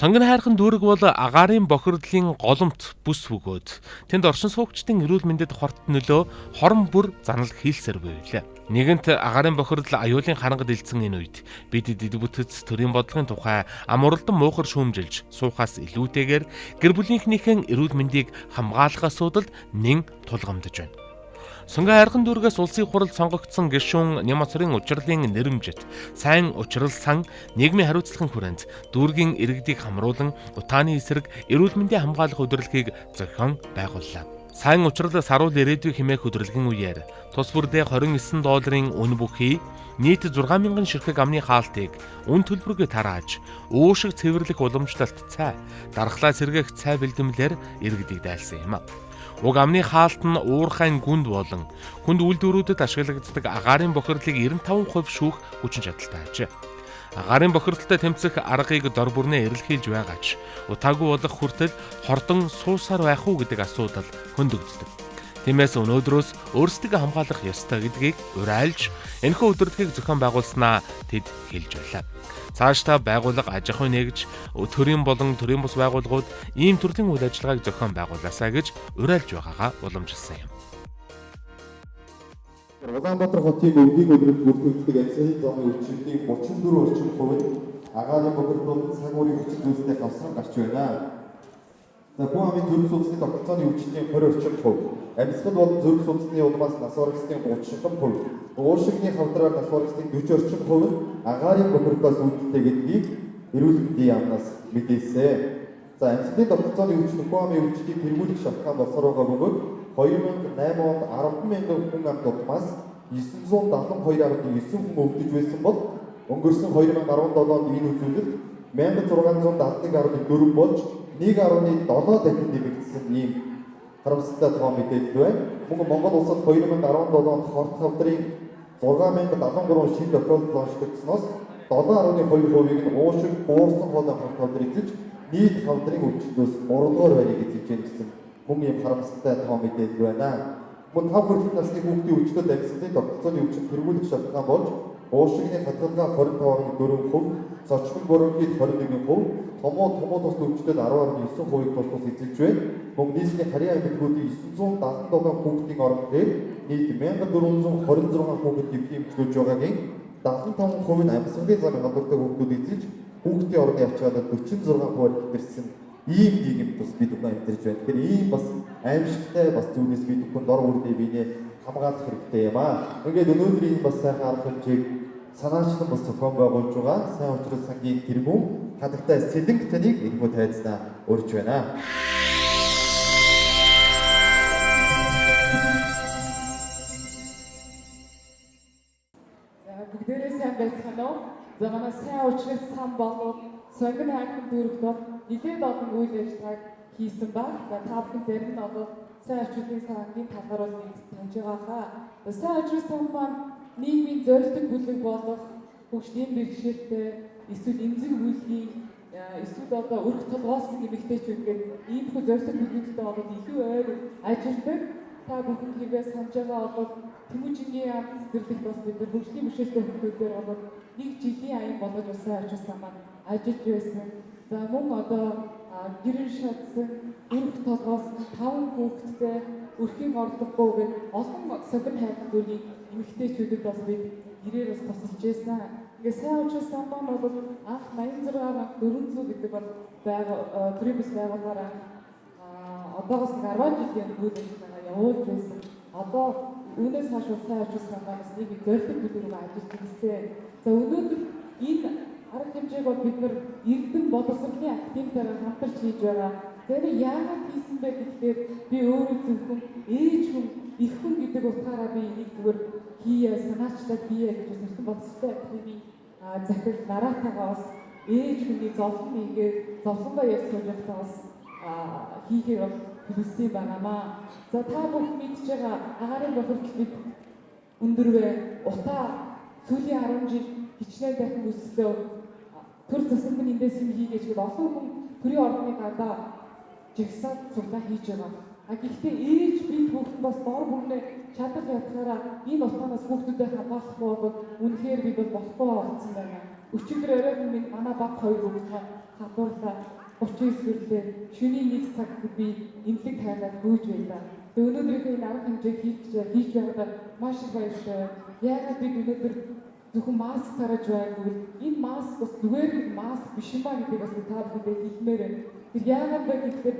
Сонгон хайрхан дүүрэг бол агаарын бохирдлын голомт бүс бөгөөд тэнд оршин суугчдын эрүүл мэндэд хорт нөлөө хорон бүр занал хийлсээр буйлаа. Нэгэнт агаарын бохирдол аюулын харангад илдсэн энэ үед бид дэд бүтэц төрийн бодлогын тухай амуралдан муухар шүүмжилж суухаас илүүтэйгээр гэр бүлийнхнийхэн эрүүл мэндийг хамгаалах асуудалд нэн тулгамдж байна. Сонгон хайрхан дүүргээс улсын хуралд сонгогдсон гишүүн Нямацрын учрлын нэрэмжит сайн учралсан нийгмийн хариуцлагын хүрээнд дүүргийн иргэдийг хамруулан утааны эсрэг эрүүл мэндийн хамгаалах удирдлагыг зохион байгууллаа. Сайн учрал саруул ирээдүй хэмээх удирдлагын үеэр тус бүрдээ $29 үн бүхий нийт 6,000 ширхэг амны хаалтыг үн төлбөрөөр тарааж уушиг цэвэрлэх уламжлалт цай дархлаа сэргээх цай бэлдэмлэр иргэдийг дайлсан юм а. Уг амны хаалт нь уурхайн гүнд болон хүнд үйлдвэрүүдэд ашиглагддаг агаарын бохирдлыг 95% шүүх хүчин чадалтай ажээ. Агаарын бохирдолтой тэмцэх аргыг дор бүрнээ эрэлхийлж байгаач утаагүй болох хүртэл хордон суусаар байх уу гэдэг асуудал хөндөгддөг. Тиймээс өнөөдрөөс өөрсдөө хамгаалах ёстой гэдгийг урайлж энэхүү удирдлагыг зохион байгуулснаа тэд хэлж байлаа. Цаашдаа байгууллага аж ахуй нэгж төрийн болон төрийн бус байгууллагууд ийм төрлийн үйл ажиллагааг зохион байгуулаасаа гэж урайлж байгаагаа уламжилсан юм. Улаанбаатар хотын өргөгийн өдрөд бүртгэгддэг амьсгалын зооны үйлчилгээний 34% нь агаарын бохирдлын цаг уурын хүчин зүйлстэй хавсран гарч байна. За бүх амын зүрх судасны тогтолцооны үйлчилгээний 20% амьсгал болон зүрх судасны улмаас нас барагчдын 30%, уушигны хавдраар нас барагчдын 40% нь агаарын бохирдлоос үүдэлтэй гэдгийг эрүүл мэндийн яамнаас мэдээлсэн. За амьсгалын тогтолцооны үйлчилгээ бүх амын үйлчилгээг тэргүүлэх шалтгаан болсоор байгаа бөгөөд 2008 онд 10,000 хүн амт улмаас 972.9 хүн өвдөж байсан бол өнгөрсөн 2017 онд энэ үзүүлэлт 1671.4 болж 1.7 дахин нэмэгдсэн ийм харамсалтай тоо мэдээлэл байна. Мөн Монгол улсад 2017 онд хорт хавдрын 6073 шин тохиолдол онцлогдсоноос 7.2%-ийг нь уушиг буурсан хоолой хорт хавдар эзэж нийт хавдрын өвчлөөс 3-р байрыг эзэж гэнсэн мөн ийм харамсалтай тоо мэдээлэл байна. Мөн 5 хүртэлх насны хүүхдийн өвчлөлт амьсгалын тогтолцооны өвчин тэргүүлэх шалтгаан болж уушигны хадгалгаа 25.4%, зочмол борооны 21%, томоо тус өвчлөлт 10.9%-ийг тус эзэлж байна. Мөн нийслэлийн харийн аймагуудын 977 хүүхдийн орон дээр нийт 1426 хүүхэд эвхэмжлүүлж байгаагийн 75% нь амьсгалын замын гадууртай хүүхдүүд эзэлж хүүхдийн орны ачаалал 46% ихэрсэн ийм нийгэм бас бид бүхэн амьдарч байна. Тэгэхээр ийм бас аимшигтай бас зүйлээс бид бүхэн дор бүрдээ биенээ хамгаалах хэрэгтэй юм аа. Ингээд өнөөдрийн бас сайхан арга хэмжээг санаачлан бас зохион байгуулж байгаа сайн учрал сангийн тэргүүн хадагтай сэлэнг таныг энэхүү тайзнаа урьж байна. Бүгдээрээ сайн байцгаана уу? За манай сайн учрал сан болов сонгон хайрхан дүүрэгт нэлээд олон үйл ажиллагааг хийсэн ба за та бүхэн зарим нь одоо сайн учралын сангийн талаар нэг таньж байгаа хаа. Сайн учрал сан маань нийгмийн зорилттой бүлэг болох хөгжлийн бэрхшээлтэй эсвэл эмзэг үйлгийн эсвэл одоо өрх толгоосны эмэгтэйчүүдгээд ийм их зорилттой бүлэгтэй болоод илүү ойр ажилладаг. Та бүхэн хэрвээ санаж байгаа бол Тэмүүжингийн яам цэцэрлэгт бас бид хөгжлийн бэрхшээлтэй хүмүүсээр болоод нэг жилийн аян болгож бас сайн учрал сан маань ажиллаж байсан. За мөн одоо гэрэн шатсан өрх толгоос 5 хүүхэдтэй өрхийн орлогогүй гээд олон сонгон хайрхан дүүргийн эмэгтэйчүүдэд бас бид гэрээр бас тусалж байсан. Ингээд сайн учрал сан маань бол анх 86,400 гэдэг бол төрийн бас байгууллагаараа одоогоос 10 жилийн үйл ажиллагаа явуулж байсан. Одоо үүнээс хойш сайн учрал сан маань нэг зорилт бүлгээр ажиллаж ирсэн. За өнөөдөр энэ арга хэмжээг бол бид нар эрдэм боловсролын активитаар хамтарч хийж байгаа. Тэгэхээр яагаад хийсэн бэ гэхээр би өөрөө зөвхөн ээж хүн, их хүн гэдэг утгаараа би энийг зүгээр хийе, санаачлаад хийе гэж нэртэн боловсролтой активийн захирал нараатайгаа бас ээж хүний зовлон хийгээд зовлонгоо ярьж сууж байхдаа бас хийхээр бол хүссэн байнамаа. За та бүхэн мэдж байгаа агаарын бохирдлыг өндөр вэ? Утаа сүүлийн 10 жил хичнээн дахин өсөлтөө төр засгийн эндээс юм хийгээч гэдэг олон хүн төрийн орны гадаа жигсаал судалгаа хийж байгаа. Гэхдээ ээж бид бүхэн бас дор бүрнээ чадах ятгаараа энэ утгаанаас хүүхдүүдэд хамгаалах бол үнэхээр бид бол болохгүй болсон байна. Өчигдөр оройн минь манай баг хоёр хүүхдээ хадуурлаа 39 гэрлээ. Шөнийн 1 цагт би имлэг тайлаад хөөж байлаа. Тэгээ өнөөдрийнхөө энэ арга хэмжээг хийж байгаад маш их баяртай байна. Яагаад бид өнөөдөр зөвхөн маск тарааж байгаагүй энэ маск бас зүгээр нэг маск биш юм ба гэдгийг бас та бүхэндээ хэлмээр байна. Тэр яагаад вэ гэхээр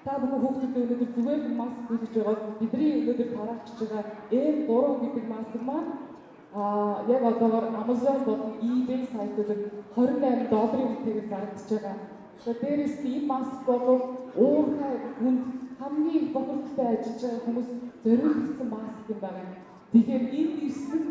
та бүхэн хүүхдүүдэд өнөөдөр зүгээр маск хийж байгаа бидний өнөөдөр тараачж байгаа M3 гэдэг маск маань яг одоогоор Amazon болон eBay сайтууд $28 үнэтэйгээр зарагдаж байгаа. Тэгэхээр дээрээс энэ маск бол уурхай хүнд хамгийн бохирдолтой ажиллаж байгаа хүмүүс зориулсан маск юм байна. Тэгэхээр энэ ирсэн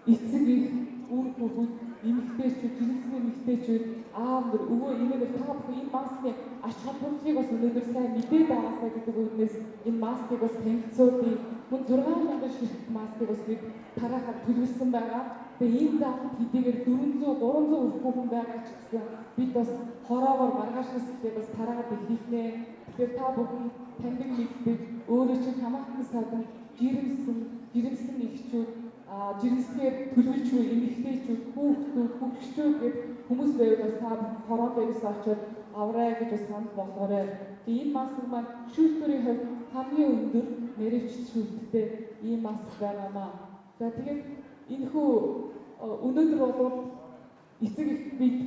эцэг их үр хүүхэд эмэгтэйчүүд, жирэмсэн эмэгтэйчүүд аав өвөө эмээнэр та бүхэн энэ маскны ач холбогдлыг бас өнөөдөр сайн мэдээд аваасаа гэдэг үгнээс энэ маскыг бас танилцуулъя. Мөн 6,000 ширхэг маскыг бас бид тараахаар төлөвлөсөн байгаа. Тэгээ энэ заалт хэдийгээр 400-300 хүрэх хүн байгаа ч гэсэн бид бас хороогоор маргаашнаас ихтэй бас тараагаад эхэлнэ. Тэгэхээр та бүхэн таньдаг мэддэг өөрөө чинь хамаатан садан жирэмсэн эхчүүд жирэмсгээр төлөвлөж буй эмэгтэйчүүд, хүүхдүүд, хөгшчүүд гэдэг хүмүүс байвал бас та хороо дээрээс очиод авраа гэж бас санал болгоорой. Энэ маск маань шүүлтүрийн хувьд хамгийн өндөр нэрвч шүүлттэй ийм маск байгаамаа. За тэгээд энэхүү өнөөдөр бол эцэг их бид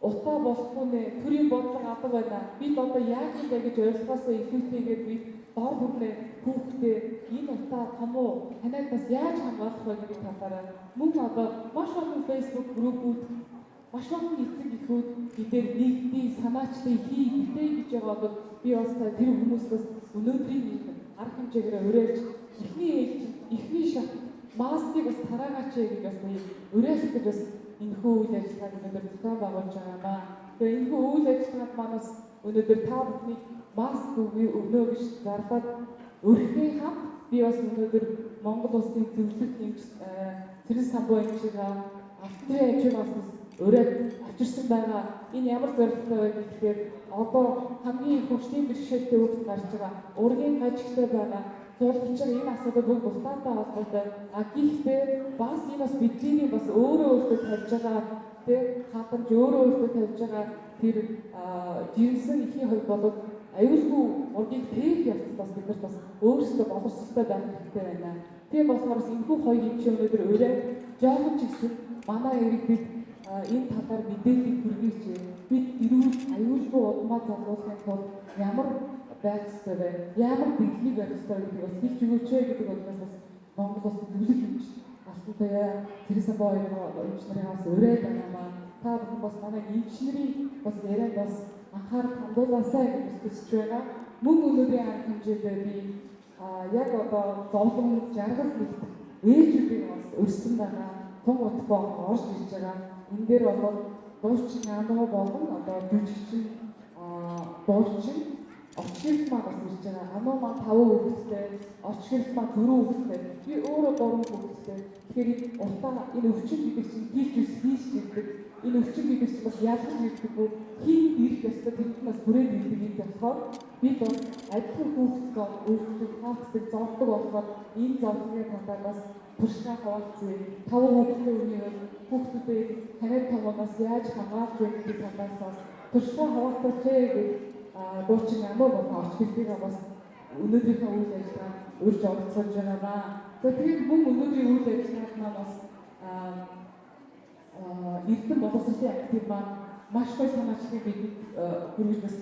утаа болохгүй нэ төрийн бодлого алга байна. Бид одоо яаж юм бэ гэж ойлгохоосоо ихэнхийгээр бид дор бүрнээ хүүхдээ энэ утаа том уу танайд бас яаж хамгаалах вэ гэдэг талаараа мөн одоо маш олон Facebook группүүд маш олон эцэг эхүүд бидээр нэгдээ санаачлаа хийгдэй гэж байгаа бол би бас тэр хүмүүстээс өнөөдрийн арга хэмжээгээр уриалж эхний шат маскыг бас тараагач гэж бас уриалах гэж бас энэхүү үйл ажиллагааг өнөөдөр зохион байгуулж байгаамаа. Тэгээ энэхүү үйл ажиллагааг манаас өнөөдөр та бүхний маск өгнө гэж зарлаад өрхний хамт би бас өнөөдөр Монгол улсын зөвлөлт нэмж Цэрэн самбуу эмчигээ автны ажигаас ураад авчирсан байгаа. Энэ ямар зорилготой вэ гэхээр одоо хамгийн хүчний бэрхшээлтэй хүүхд гарч байгаа. Ургийн гажигтай байгаа. Тулгарч байгаа энэ асуудал бүгд дутаатай холбоотой. Гэхдээ бас энэ бас бидний бас өөрөө тавьж байгаа тэг хатамж өөрөө тавьж байгаа тэр жирэмсэн ихийн хувьд бол аюулгүй ургийг тээх явц бас бид нар бас өөрсдөө боловсролтой байх хэрэгтэй байна. Тийм болохоор энэхүү хоёр юм шиг өнөөдөр өөрөө жоохон ч ихсэн манай иргэдэд энэ талаар мэдээлэл хүргэж бид эрүүл аюулгүй удмаа залруулахын тулд ямар байх ёстой вэ? Ямар бэлгийг байх ёстой гэдгийг бас хэлж өгөөч гэдэг бодлоос бас Монгол улсын зөвлөлт өгч алттай Цэрэн самбуу эмчнэрээс ураад байгаамаа. Та бүхэн бас манай эмчнэрийн бас яриад бас анхаарал хандуулаасаа гэж хүсэж байна. Мөн өнөөдрийн арга хэмжээдээ би яг одоо зовлон жаргал нэгт ээжүүдийг бас өрсөн байгаа. Тун утгаа орж ирж байгаа. Энэ дээр бол дуурчин януу болон одоо жүжигчин дуурчин очгирт маань бас ирж байгаа. Ануу маань 5 хүүхэдтэй, очгирт маань 4 хүүхэдтэй. Би өөрөө 3 хүүхэдтэй. Тэгэхээр утаа энэ өвчин гэдэг чинь хийж гэдэг. Энэ өвчин гэдэг чинь бас ялгаж ирдэг бүр хин ирэх ёстой тэнд бас бүрээд ирдэг юм болохоор бид бас адилхан хүүхдтэй өөрсдөө хаалтдаг зовлдог болохоор энэ зовлогийн талаар бас туршаа хуваалцъя. 5 хүүхдтэй үеийн хүүхдүүдээ танай томоос яаж хамгаалж вэ гэдэг талаас бас туршаа хуваалцах гэж дуучин амуу болон очгиртыг бас өнөөдрийнхөө үйл ажиллагаанд урьж оролцож байгаа. За тэгээд мөн өнөөдрийн үйл ажиллагаанд маань бас эрдэм боловсролын актив маань маш гоё санаачлалыг бид хүргэж бас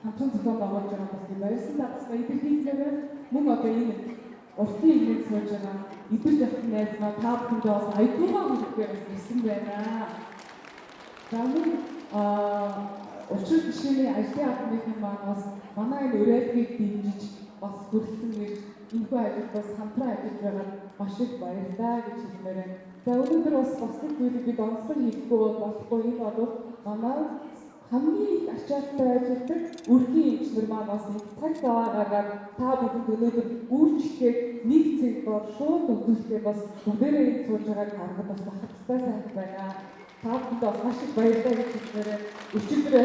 хамтран зохион байгуулж байгаа бас тийм байсан дагсаа илэрхийлжээ. Мөн одоо энэ уртын игнэс сууж байгаа идэж явах найз маа та бүхэндээ бас аягуулгаа хүргэхээр бас ирсэн байна. За мөн учир жишээний ажлын албаны маань бас манай энэ урайлгыг дэмжиж бас хүрэлцэн гэж энэхүү ажил бас хамтран ажиллаж байгаад маш их баярлалаа гэж хэлмээр байна. За өнөөдөр бас бусдын зүйлийг бид онцлог хийхгүй болохгүй энэ бол манай хамгийн их ачаалттай ажилладаг өрхийн эмчнэр маань бас цаг заваагаар та бүхэнд өнөөдөр үйлчлэхээр нэг цэгтор шууд үзүүлэхээр бас бүгдээрээ энэ сууж байгааг харахад бас бахархтай сайхан байна. Та бүхэнд бас маш их баярлалаа гэж хэлмээр өчигдөр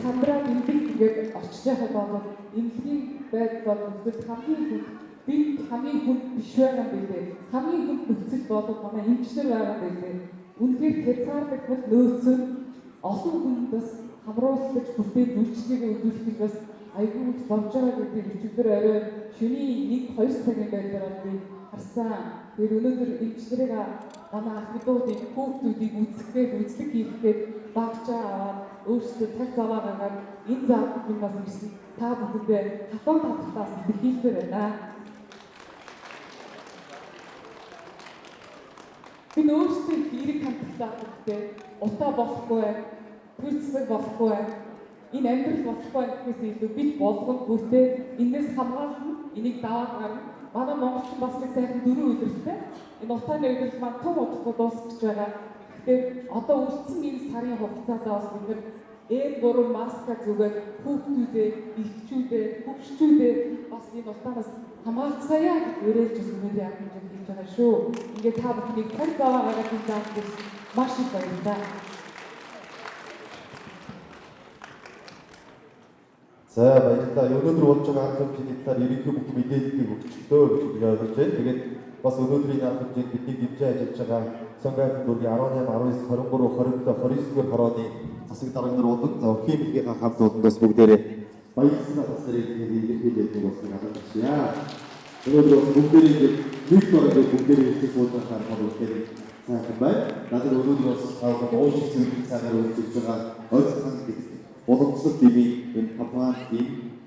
сандраа имлэг ингээд очиж байхад бол имлэгийн байдал бол бүгд хамгийн хүнд бид хамгийн хүнд биш байгаа юм билээ. Хамгийн хүнд нөхцөл болоод манай эмчнэр байгаа юм билээ. үнэхээр хязгаардаг нөөцөөр олон хүнд бас хамруулж бүтээл үйлчлэгээ үзүүлэх бас айгүй их болж байгаа гэдэг өчигдөр орой шөнийн 1-2 цагийн байдлаар би харсан. Тэр өнөөдөр эмчнэрийг манай ах мэдүүдийн хүүхдүүдийг үзлэг хийхэд багчаа аваад өөрсдөө цаг зав аваад энэ заавал бас ирсэн. Та бүхэндээ хатан таталтаас илэрхийлмээр байна. Би өөрсдөө хэрэг хандлагатай гэхдээ утаа болохгүй, төрөлцөг болохгүй, энэ амьдрал болохгүй гэхээс илүү бид болгон бүртээ энэс хамгаална, энийг даваад гарна. Манай монголчин бас нэг сайхан 4 өдрөлтэй. Энэ утааны өдрөл маань том удахгүй дуусчихж байгаа. Тэгэхээр одоо үлдсэн энэ сарын хугацаатаа бас бид буруу маска зүгээд хүүхдүүдээ, эхчүүдээ, хөгшчүүдээ бас энэ утаанаас хамгаалцгаая гэж уриалж өгнөөр яах гэж хэлж байгаа шүү. Ингээд та бүхнийг цаг зав аваад энэ заавал маш их баярлалаа. За баярлалаа. Өнөөдөр болж байгаа арга хэмжээний талаар ерөнхий бүх мэдээллийг өгчлөө гэж би ойлгож байна. Тэгээд бас өнөөдрийн арга хэмжээнд бидний дэмжиж ажиллаж байгаа Сонгайхан дүүргийн 18, 19, 23, 27, 29-р хорооны засаг дарга нар болон за өрхийн билгийнхаа хамт олондоос бүгдээрээ баярлалаа тасрыг илэрхийлээд нэг усыг алгачаа. Өнөөдөр бас бүгдээрээ нэг бороо бүгдээрээ их суулгах арга хэмжээ сайхан байна. Надад өнөөдөр бас таагаад уушиг зүйлийг цагаар үзэж байгаа ойцхан гэдэг боломжтой дими энэ компани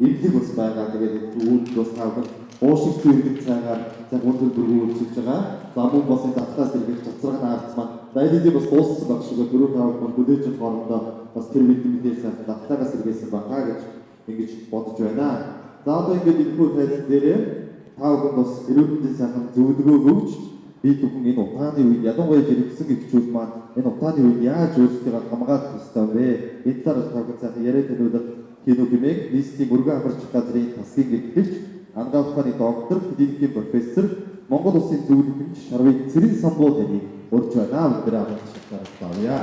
эвлэг бас байгаа. Тэгээд үүнд бас таагаад уушиг зүйлийг цагаар цаг өндөр дөрвөн үзэж байгаа. За мөн бас энэ татгаас иргэж цацраг наарц маань байлдыг бас дууссан баг шиг 4-5 хүн бүдээж хоорондоо бас тэр мэдээ сайхан татгаас иргэсэн байгаа гэж ингэж бодож байна. За одоо ингээд энэ тайлбар дээрээ та бүхэн бас эрүүл сайхан зөвлөгөө өгч би бүхэн энэ утааны үед ялангуяа жирэмсэн гэгчүүд маань энэ утааны үед яаж өөрсдөө хамгаалах ёстой вэ? Энэ талаар та бүхэн сайхан яриад өгөх кино хэмээх нийслэлийн мөргөн амарч газрын тасгийн гэгч ангаах ухааны доктор, клиникийн профессор, Монгол Улсын зөвлөх эмч Шарвын Цэрэн Самбуу таны урьж байна. Бүгдээ хамт шалтгаалъя.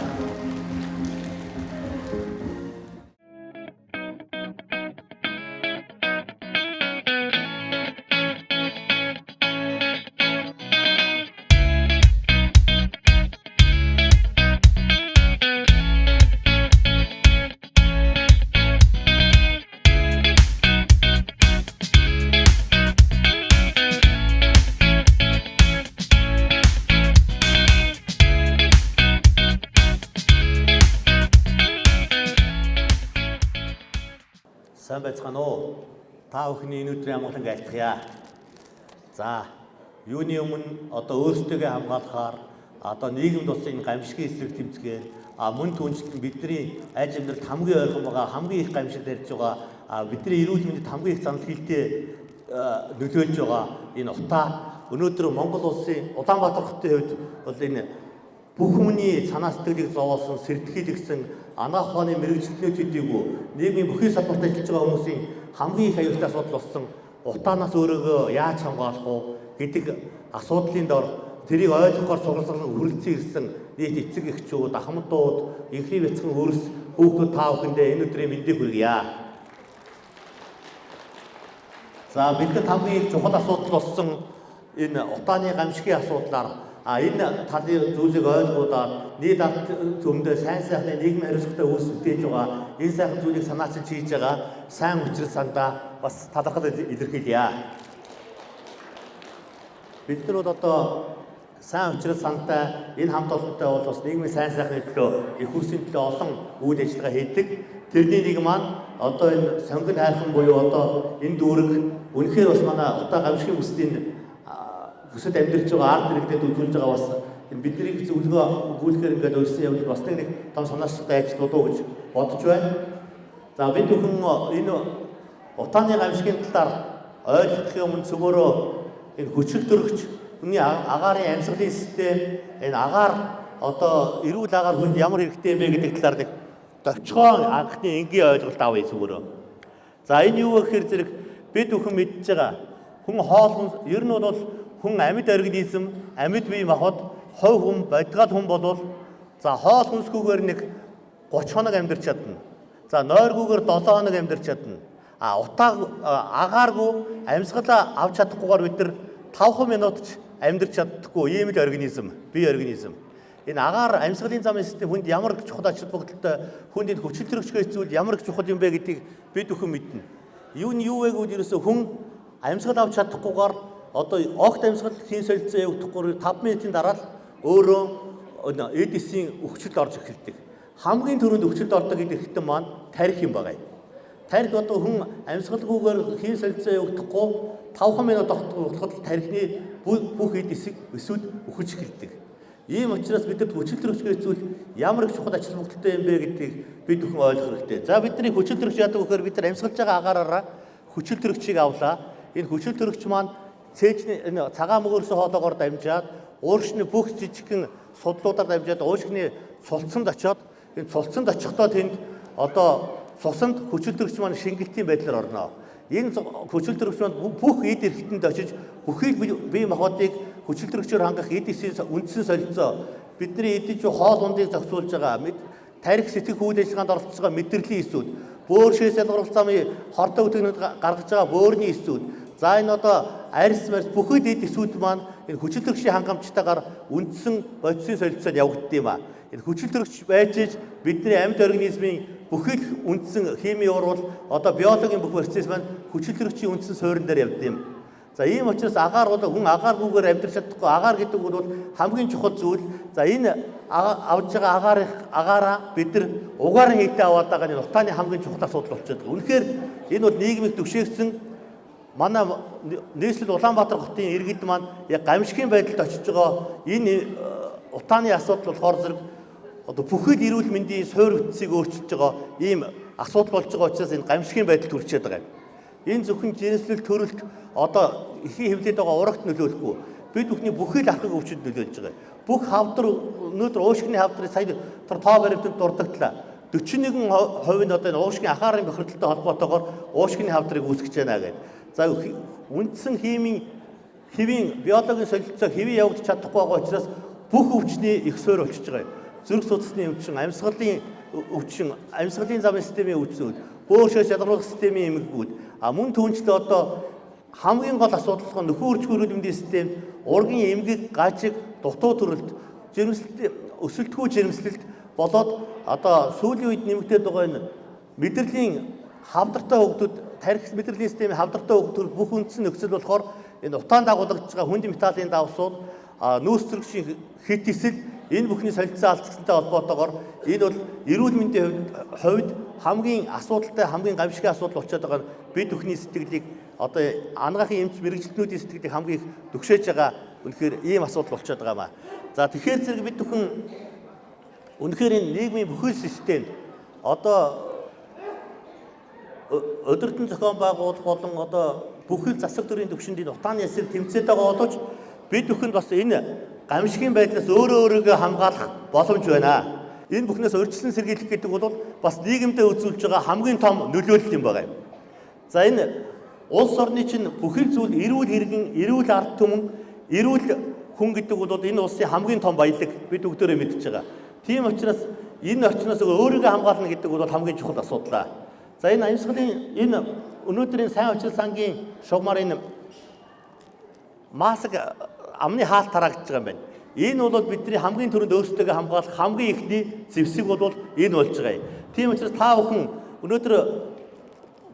Сайн байцгаана уу? Та бүхний өнөөдрийн амгалан айлтгая. За, юуны өмнө одоо өөрсдөө хамгаалахаар одоо нийгэмд болсон энэ гамшигын эсрэг тэмцгээр мөн түншлэн бидний айж амьдралд хамгийн ойрхон байгаа хамгийн их гамшиг барьж байгаа бидний эрүүл мэндэд хамгийн их занал хийлтэй нөлөөлж байгаа энэ утаа өнөөдөр Монгол улсын Улаанбаатар хотын хувьд бол энэ бүх хүний санаа сэтгэлийг зовоосон сэрдэхийлэгсэн анагаах ухааны мэрэгчлэнүүд хэдийгүй нийгмийн бүхий салбарт ажиллаж байгаа хүмүүсийн хамгийн их аюултай асуудал болсон утаанаас өөрийгөө яаж хамгаалах вэ гэдэг асуудлын дор тэрийг ойлгохоор сургалтын хүрэлцэн ирсэн нийт эцэг эхчүүд, ахмадууд, инхний бяцхан хөрс хүүхдүүд та бүхэндээ энэ өдрийн мэндийг хүргье. За бидэд хамгийн чухал асуудал болсон энэ утааны гамшигын асуудлаар энэ талын зүйлийг ойлгуулаад нийт ард түмэндээ сайн сайхны нийгмийн хариуцлагатай үйлс бүтээж байгаа энэ сайхан зүйлийг санаачилж хийж байгаа сайн учрал сандаа бас талархал илэрхийлье. Бид нар одоо сайн учрал сантай энэ хамт олонтой бол бас нийгмийн сайн сайхны төлөө их хурсын төлөө олон үйл ажиллагаа хийдэг. Тэрний нэг маань одоо энэ сонгон хайрхан буюу одоо энэ дүүрэг үнэхээр бас манай утаа гамшигын бүсдийн бүсэд амьдарч байгаа ард иргэдэд үзүүлж байгаа бас бидний зөвлөгөө өгүүлэхээр ингээд өрсөн явдал бас нэг том санаачтай ажил дуу гэж бодож байна. За бид бүхэн энэ утааны гамшигын талаар ойлгохын өмнө зөвхөн энэ хүчил төрөгч хүний агаарын амьсгалын систем энэ агаар одоо эрүүл агаар хүнд ямар хэрэгтэй юм бэ гэдэг талаар нэг товчхон анхны энгийн ойлголт авъя зөвхөн. За энэ юу гэхээр зэрэг бид бүхэн мэдж байгаа хүн хоол ер нь бол хүн амьд организм, амьд бие махбод, хувь хүн, бодгал хүн болвол за хоол хүнсгүйгээр нэг 30 хоног амьдарч чадна. За нойргүйгээр 7 хоног амьдарч чадна. Утаа агааргүй амьсгалаа авч чадахгүйгээр бид нар 5 минут ч амьдарч чаддаггүй ийм л организм, бие организм. Энэ агаар амьсгалын замын систем хүнд ямар их чухал ач холбогдолтой, хүнд энэ хүчил төрөгчгөөс зүйл ямар их чухал юм бэ гэдгийг бид бүхэн мэднэ. Юу нь юу вэ гэвэл ерөөсөө хүн амьсгал авч чадахгүйгээр одоо огт амьсгал хийн солилцоо явагдахгүй 5 минутын дараа л өөрөө эдисийн өвчлөлд орж эхэлдэг. Хамгийн түрүүнд өвчлөлд ордог гэдэг хэвтэн маань тарих юм байна. Тарих одоо хүн амьсгалгүйгээр хийн солилцоо явагдахгүй 5 минут тогтоход тарихны бүх эдисийг өсвөл үхэж эхэлдэг. Ийм учраас бидэд хүчил төрөгчгөөс зүйл ямар их чухал ач холбогдолтой юм бэ гэдгийг бид бүхэн ойлгох хэрэгтэй. За бидний хүчил төрөгч яадаг вэхээр бид нар амьсгалж байгаа агаараараа хүчил төрөгчийг авлаа. Энэ хүчил төрөгч маань цээжний энэ цагаан мөгөөс хоолоогоор дамжаад ууршны бүх жижигхэн судлуудаар дамжаад уушгины цулцсанд очиод энэ цулцсанд очихдоо тэнд одоо цусанд хүчил төрөгч маань шингэлтийн байдлаар орно. Энэ хүчил төрөгч маань бүх эд эрхтэнд очиж бүхий бие махбодыг хүчил төрөгчөөр хангах эдисийн үндсэн солилцоо бидний эдэж хоол ундыг зохицуулж байгаа тарих сэтгэх үйл ажиллагаанд оролцож байгаа мэдрэлийн эсүүд бөөршөөс ялгаруулах замын хордоо үтгэнүүд гаргаж байгаа бөөрийн эсүүд за энэ одоо арьс марьс бүхий эд эсүүд маань энэ хүчил төрөгчийн хангамжтайгаар үндсэн бодисын солилцоод явагддаг юм а. Энэ хүчил төрөгч байж иж бидний амьд организмын бүхий үндсэн хими урвал одоо биологийн бүх процесс маань хүчил төрөгчийн үндсэн суурин дээр явдаг юм. За ийм учраас агаар бол хүн агааргүйгээр амьдрах чадахгүй. Агаар гэдэг бол хамгийн чухал зүйл. За энэ авж байгаа агаараа бид нар угаарын хийтэй аваад байгаа энэ утааны хамгийн чухал асуудал болчиход байгаа. Үнэхээр энэ бол нийгмийг түгшээгсэн манай нийслэл Улаанбаатар хотын иргэд маань яг гамшигын байдалд очиж байгаа энэ утааны асуудал болохоор зэрэг одоо бүхэл эрүүл мэндийн суурь бүтцийг өөрчилж байгаа ийм асуудал болж байгаа учраас энэ гамшигын байдалд хүрчээд байгаа юм. Энэ зөвхөн жинслэл төрөлт одоо ихийн хөвлөд байгаа урагт нөлөөлөхгүй. Бид бүхний бүхэл ахыг өвчөнд нөлөөлж байгаа. Бүх хавдар өнөөдөр уушгины хавдрыг сая тоо баримтанд дурдагдлаа. 41% нь одоо энэ уушгины ахаарын бохирдолтой холбоотойгоор уушгины хавдрыг үүсгэж байна гэдэг. За үндсэн хэвийн биологийн солилцоо хэвийн явагдаж чадахгүй байгаа учраас бүх өвчний их суурь болчихж байгаа юм. Зүрх судасны өвчин, амьсгалын өвчин, амьсгалын замын системийн өвчнүүд, бөөршөөс ялгаруулах системийн эмгэгүүд мөн түүнчлээ одоо хамгийн гол асуудал нь нөхөн үржих эрүүл мэндийн систем, ургийн эмгэг, гажиг, дутуу төрөлт, жирэмслэлт, өсөлтгүй жирэмслэлт болоод одоо сүүлийн үед нэмэгдээд байгаа энэ мэдрэлийн хавдартай хөгжүүд, тарих мэдрэлийн системийн хавдартай хөгжүүд бүх үндсэн нөхцөл болохоор энэ утаан дагуулж байгаа хүнд металлын давсууд, нүүрс зэрэгшийн хит эсэл энэ бүхний солилцоо алдсантай холбоотойгоор энэ бол эрүүл мэндийн хувьд хамгийн асуудалтай, хамгийн гамшигын асуудал болчиход байгаа нь бид бүхний сэтгэлийг одоо анагаахын эмч мэрэгчлэнүүдийн сэтгэлийг хамгийн их түгшээж байгаа үнэхээр ийм асуудал болчиход байгаа юм аа. За тэгэхээр зэрэг бид бүхэн үнэхээр энэ нийгмийн бүхэл систем одоо өдөртөн зохион байгуулалт болон одоо бүхэл засаг төрийн түвшинд энэ утааны эсрэг тэмцээд байгаа боловч бид бүхэнд бас энэ гамшигын байдлаас өөрийгөө хамгаалах боломж байна. Энэ бүхнээс урьдчилан сэргийлэх гэдэг бол бас нийгэмдээ үзүүлж байгаа хамгийн том нөлөөлөл юм байна. За энэ улс орны чинь бүхэл зүйл эрүүл хэрэгэн, эрүүл ард түмэн, эрүүл хүн гэдэг бол энэ улсын хамгийн том баялаг бид бүгдөө мэдж байгаа. Тийм учраас энэ орчноос өөрийгөө хамгаална гэдэг бол хамгийн чухал асуудал. За энэ амьсгалын энэ өнөөдрийн сайн очил сангийн шугамар энэ маск амны хаалт тараагдж байгаа юм байна. Энэ бол бидний хамгийн түрүүнд өөрсдөө хамгаалах хамгийн ихний зэвсэг бол энэ болж байгаа юм. Тийм учраас та бүхэн өнөөдөр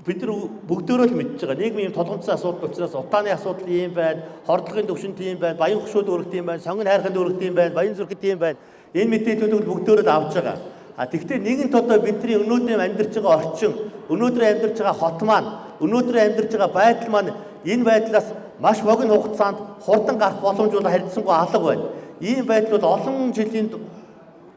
бид нар бүгдөө л мэдж байгаа. Нийгмийн толгомцсон асуудал учраас утааны асуудал ийм байна, хордлогын төвшинт ийм байна, баян хөшөөд өргөд ийм байна, сонгон хайрханд өргөд ийм байна, баян зүрхэд ийм байна. Энэ мэдээллүүдийг бүгдөө л авч байгаа. Тэгэхдээ нэгэнт одоо бидний өнөөдөр амьдарч байгаа орчин, өнөөдөр амьдарч байгаа хот маань, өнөөдөр амьдарч байгаа байдал маань энэ байдлаас маш богино хугацаанд хурдан гарах боломж бол харьцангуй алга байна. Ийм байдал бол олон жилийн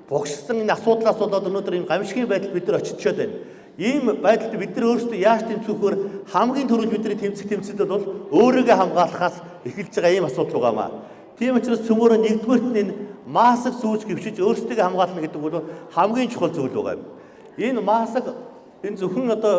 бугшсан энэ асуудлаас болоод өнөөдөр энэ гамшигын байдал бид нар очичоод байна. Ийм байдалд бид нар өөрсдөө яаж тэмцэхөөр хамгийн түрүүнд бидний тэмцэл бол өөрийгөө хамгаалахаас эхэлж байгаа ийм асуудал байгаа маа. Тийм учраас цөмөрө нэгдүгээрт нь энэ маск сүүж гівшиж өөрсдөө хамгаална гэдэг бол хамгийн чухал зүйл байгаа юм. Энэ маск энэ зөвхөн одоо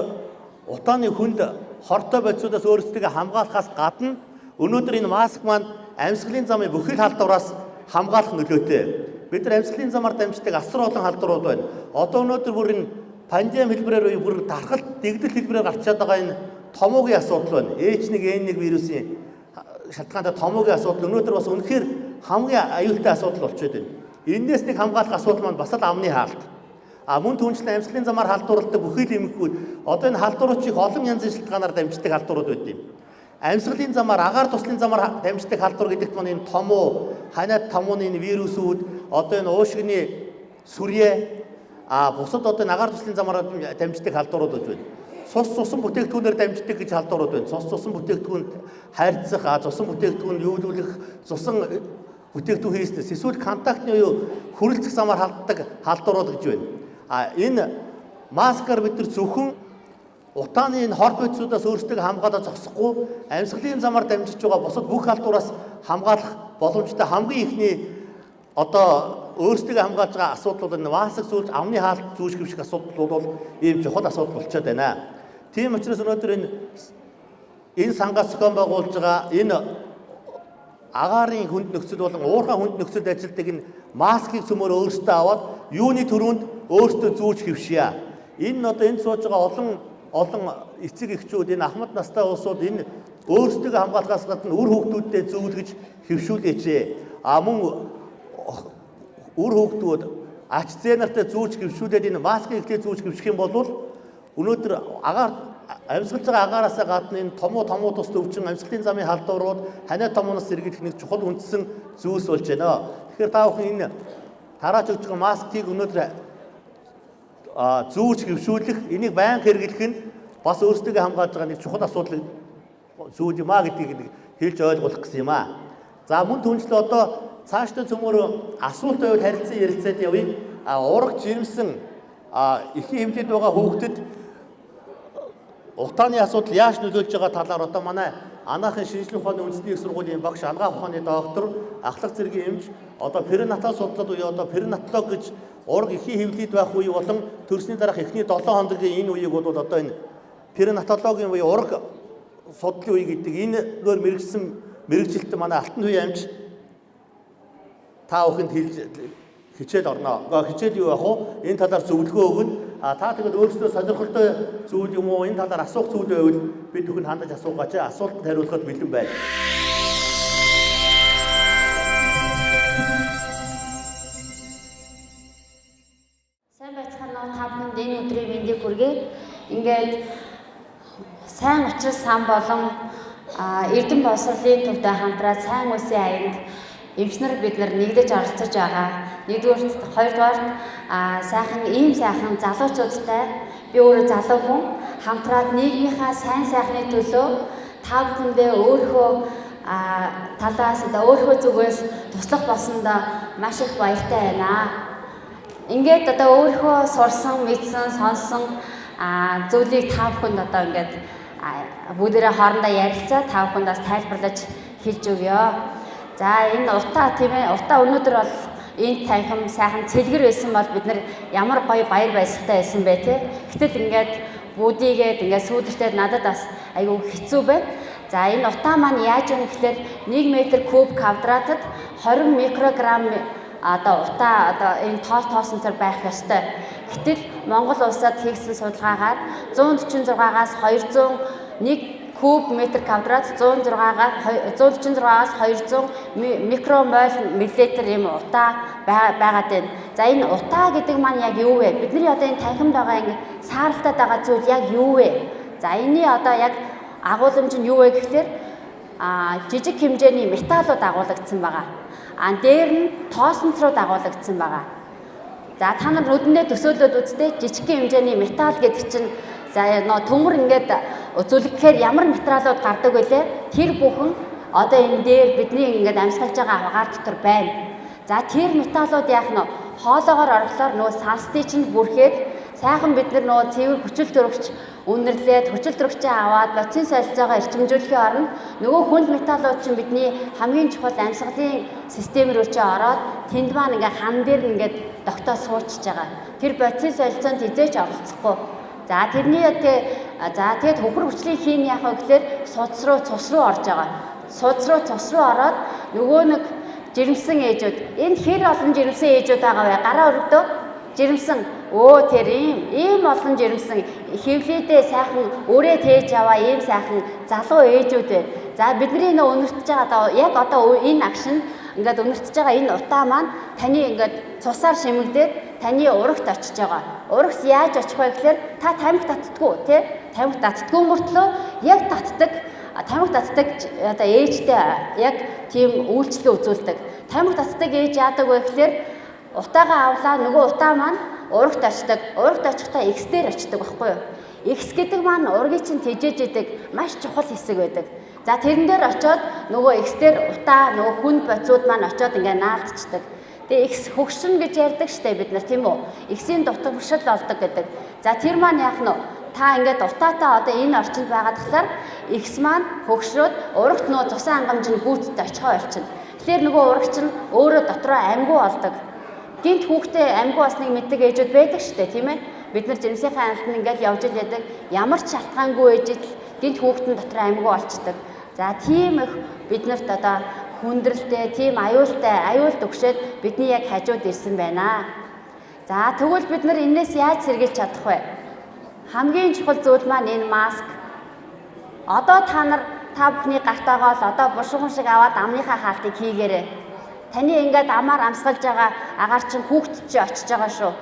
утааны хүнд хортой бодисоодоос өөрсдөө хамгаалахаас гадна өнөөдөр энэ маск маань амьсгалын замын бүхэл халдвараас хамгаалах нөлөөтэй. Бид нар амьсгалын замаар дамждаг асар олон халдварууд байна. Одоо өнөөдөр бүр энэ пандеми хэлбэрээр бүр дархалт дэгдэл хэлбэрээр гарчаад байгаа энэ томоогийн асуудал байна. H1N1 вирусын шалтгаантай томоогийн асуудал өнөөдөр бас үнэхээр хамгийн аюултай асуудал болчиход байна. Энээс нэг хамгаалах асуудал маань бас л амны хаалт. Мөн түнчлэн амьсгалын замаар халдварладаг бүхий л эмэгхүүд одоо энэ халдваруудыг олон янзын шалтгаанаар дамждаг халдварууд байд юм. Амьсгалын замаар агаар туслын замаар дамждаг халдвар гэдэгт маань энэ томуу, ханиад томууны энэ вирусүүд одоо энэ уушгины сүрье бусад одоо энэ агаар туслын замаар дамждаг халдварууд байж байна. Цусан бүтээгдэхүүнээр дамждаг гэж халдварууд байна. Цусан бүтээгдэхүүн хайрцах, цусан бүтээгдэхүүн юулуулах, цусан бүтээгдэхүүн хийснээс эсвэл контактны уу хүрэлцэх замаар халддаг халдварууд гэж байна. Энэ маскаар бид нар зөвхөн утааны энэ хор бодисуудаас өөрсдөө хамгаалаад зогсохгүй амьсгалын замаар дамжиж байгаа бусад бүх халдвараас хамгаалах боломжтой хамгийн ихний одоо өөрсдөө хамгаалж байгаа асуудал бол энэ маск зүүж амны хаалт зүүж гівших асуудал бол ийм чухал асуудал болчиход байна. Тийм учраас өнөөдөр энэ сангаас зохион байгуулж байгаа энэ агаарын хүнд нөхцөл болон уурхай хүнд нөхцөлд ажилладаг энэ маскыг цөмөр өөрсдөө аваад юуны төрөнд өөрсдөө зүүж хөвшье. Энэ одоо энд сууж байгаа олон эцэг эхчүүд энэ ахмад настай улсууд энэ өөрсдөө хамгаалахаас гадна үр хүүхдүүдэд зөвлөж хөвшүүлээч. Мөн үр хүүхдүүд ач зээ нартай зүүж хөвшүүлээд энэ маскыг ихтэй зүүж хөвших юм бол өнөөдөр амьсгалж байгаа агаараас гадна энэ томуу тус төвчин амьсгалын замын халдварууд ханиад томооноос сэргийлэх нэг чухал үндсэн зүйлс болж байна. Тэгэхээр та бүхэн энэ тарааж өгч байгаа маскыг өнөөдөр зүүж хөвшүүлэх, энийг байнга хэрэглэх нь бас өөрсдөө хамгаалж байгаа нэг чухал асуудал зүйл юм гэдгийг хэлж ойлгуулах гэсэн юм аа. За мөн түнчлээ одоо цаашдаа цөмөр асуулт байвал харилцан ярилцаад явъя. Ураг жирэмсэн эхийн хэмжээнд байгаа хүүхдэд утааны асуудал яаж нөлөөлж байгаа талаар одоо манай анаахын шинжилгээ ухааны үндэсний их сургуулийн багш анагаах ухааны доктор ахлах зэргийн эмч одоо перинатал судлал буюу одоо перинатолог гэж ураг эхийн хэвлэлд байх үе болон төрсний дараах эхний 7 хоногийн энэ үеийг бол одоо энэ перинатологийн буюу ураг судлалын үе гэдэг энэ нөр мэрэгжилт манай алтан төвийн амж та бүхэнд хичээл орно. Хичээл юу яах вэ? Энэ талаар зөвлөгөө өгнө. Та тэгээд өөрсдөө сонирхолтой зүйл юм уу? Энэ талаар асуух зүйл байвал бид бүхэн хандаж асуугаач. Асуултанд хариулахад бэлэн байна. Сайн байцгаана уу? Та бүхэнд энэ өдрийн мэндийг хүргэе. Ингээд сайн учраас сан болон Эрдэм боловсролын төвтэй хамтраад сайн үсийн аянд эмчнэр бид нар нэгдэж оролцож байгаа. Нэгдүгээр, хоёрдугаар сайхан ийм сайхан залуучуудтай би өөрөө залуу хүн хамтраад нийгмийнхаа сайн сайхны төлөө та бүхэндээ өөрийнхөө талаас өөрийнхөө зүгээс туслах болсондоо маш их баяртай байна. Ингээд одоо өөрийнхөө сурсан, мэдсэн, сонссон зүйлийг та бүхэнд одоо ингээд бүгдээрээ хоорондоо ярилцаа та бүхэндээс тайлбарлаж хэлж өгье. За энэ утаа тийм ээ. Утаа өнөөдөр бол энэ танхим сайхан цэлгэр байсан бол бид нар ямар гоё баяр баясгалтай байсан бэ те. Гэтэл ингээд бүдийгээд ингээд сүүдэртэй надад бас айгүй хэцүү байна. За энэ утаа маань яаж юм гэхээр 1 м куб квадратад 20 микрограмм одоо утаа одоо энэ тооснцор байх ёстой. Гэтэл Монгол улсад хийгдсэн судалгаагаар 146-аас 201 куб метр квадрат 146-аас 200 микромоль миллилитр юм утаа байгаад байна. За энэ утаа гэдэг маань яг юу вэ? Бидний одоо энэ танхимд байгаа ингэ сааралтай байгаа зүйл яг юу вэ? За энэний одоо яг агуулмж нь юу вэ гэхээр жижиг хэмжээний металлууд агуулгдсан байгаа. Дээр нь тоосонцрууд агуулгдсан байгаа. За та нар нүдэндээ төсөөлөд үзтээ жижиг хэмжээний металл гэдэг чинь за төмөр ингээд үзүүлэхээр ямар материалууд гардаг вэ? Тэр бүхэн одоо энэ дээр бидний ингээд амьсгалж байгаа агаар дотор байна. За тэр металлууд яах нь хоолоогоор орохлоор нөгөө сансдыг чинь бүрхээд сайхан бид нар нөгөө цэвэр хүчил төрөгч үнэрлээд хүчил төрөгчөө аваад бодисын солилцоогоо эрчимжүүлэхийн оронд нөгөө хүнд металлууд чинь бидний хамгийн чухал амьсгалын систем рүү чи ороод тэнд маань ингээд хан дээр ингээд тогтоо суучж байгаа. Тэр бодисын солилцоонд хизээч оролцохгүй. За тэрний тэгээд хөхөр хүчлийн хийн яах вэ гэхээр цус руу орж байгаа. Цус руу ороод нөгөө нэг жирэмсэн ээжүүд энэ хэр олон жирэмсэн ээжүүд байгаа вэ? Гараа өргөдөө жирэмсэн. Тэр ийм олон жирэмсэн хевлийдээ сайхан өрөө тээж аваа ийм сайхан залуу ээжүүд вэ. За бидний нөө өнөртж байгаа яг одоо энэ агш нь ингээд үнэртэж байгаа энэ утаа маань таны ингээд цусаар шимэгдээд таны урагт очиж байгаа. Урагт яаж очих вэ гэхээр та тамхи татдаггүй тий? Тамхи татдаггүй мөртлөө яг татдаг тамхи татдаг одоо ээжтэй яг тийм үйлчлэгээ үзүүлдэг. Тамхи татдаг ээж яадаг вэ гэхээр утаагаа авлаа нөгөө утаа маань урагт очдог. Урагт очихдаа X дээр очдог байхгүй юу? X гэдэг маань ургийг чинь тэжээж идэг маш чухал хэсэг байдаг. За тэрэн дээр очиод нөгөө X дээр утаа нөгөө хүнд бодисууд маань очиод ингээ наалдчихдаг. Тэгээ X хөгшин гэж ярьдаг штэ бид нар тийм үү? X-ийн дутагшил болдог гэдэг. За тэр маань яах нь вэ? Та ингээд утаатаа одоо энэ орчинд байгаа тахлаар X маань хөгшрөөд урагт нөгөө цусан хангамжийн гүйцэд очихоо болчихно. Тэгэхээр нөгөө урагч нь өөрөө дотроо амьгүй болдог. Гинт хүүхдээ амьгүй болсныг мэддэг ээжүүд байдаг штэ тийм ээ? Бид нар жирэмсийнхээ амтнд ингээд явж идэг ямар ч шалтгаангүй ээжид гинт хүүхдэн дотор амьгүй болчдөг. За тийм их биднэрт одоо хүндрэлтэй, тийм аюулт өгшөөд бидний яг хажууд ирсэн байна. За тэгвэл бид нар энээс яаж сэргийлж чадах вэ? Хамгийн чухал зүйл маань энэ маск. Одоо та бүхний гарт байгаа бол одоо буршигун шиг аваад амныхаа хаалтыг хийгээрэй. Таны ингээд амаар амсгалж байгаа агаар чинь хүүхд чи очиж байгаа шүү.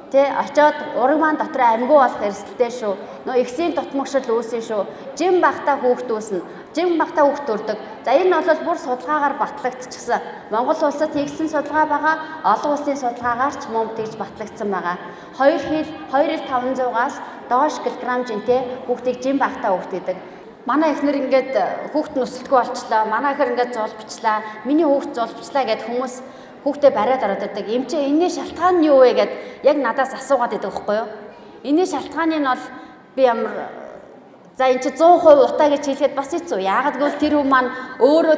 Тэ очоод ураг маань дотор амьгүй болох эрсдэлтэй шүү. Нөө X-ийн дутмагшил үүсэн шүү. Жим багтаа хүүхд үүснэ. Жим багтаа хүүхд төрдөг. За энэ бол бүр судалгаагаар батлагдчихсан. Монгол улсад тэгсэн судалгаа байгаа. Олон улсын судалгаагаар ч мөн тэгж батлагдсан байгаа. 2,500-аас доош килограмм жинтэй хүүхдийг жим багтаа хүүхд гэдэг. Манай эхнэр ингээд хүүхд нүсэлтгүй болчлаа. Манай эхнэр ингээд зулбчлаа. Миний хүүхд зулбчлаа гэд хүмүүс хүүхдээ бариад ороод ирдэг. Эмчээ энэний шалтгаан нь юу вэ гэд яг надаас асуугаад байдаг байхгүй юу? Энэний шалтгааны нь бол би ямар за энэ чи 100% утаа гэж хэлэхэд бас хэцүү. Яагаад гэвэл тэр хүн маань өөрөө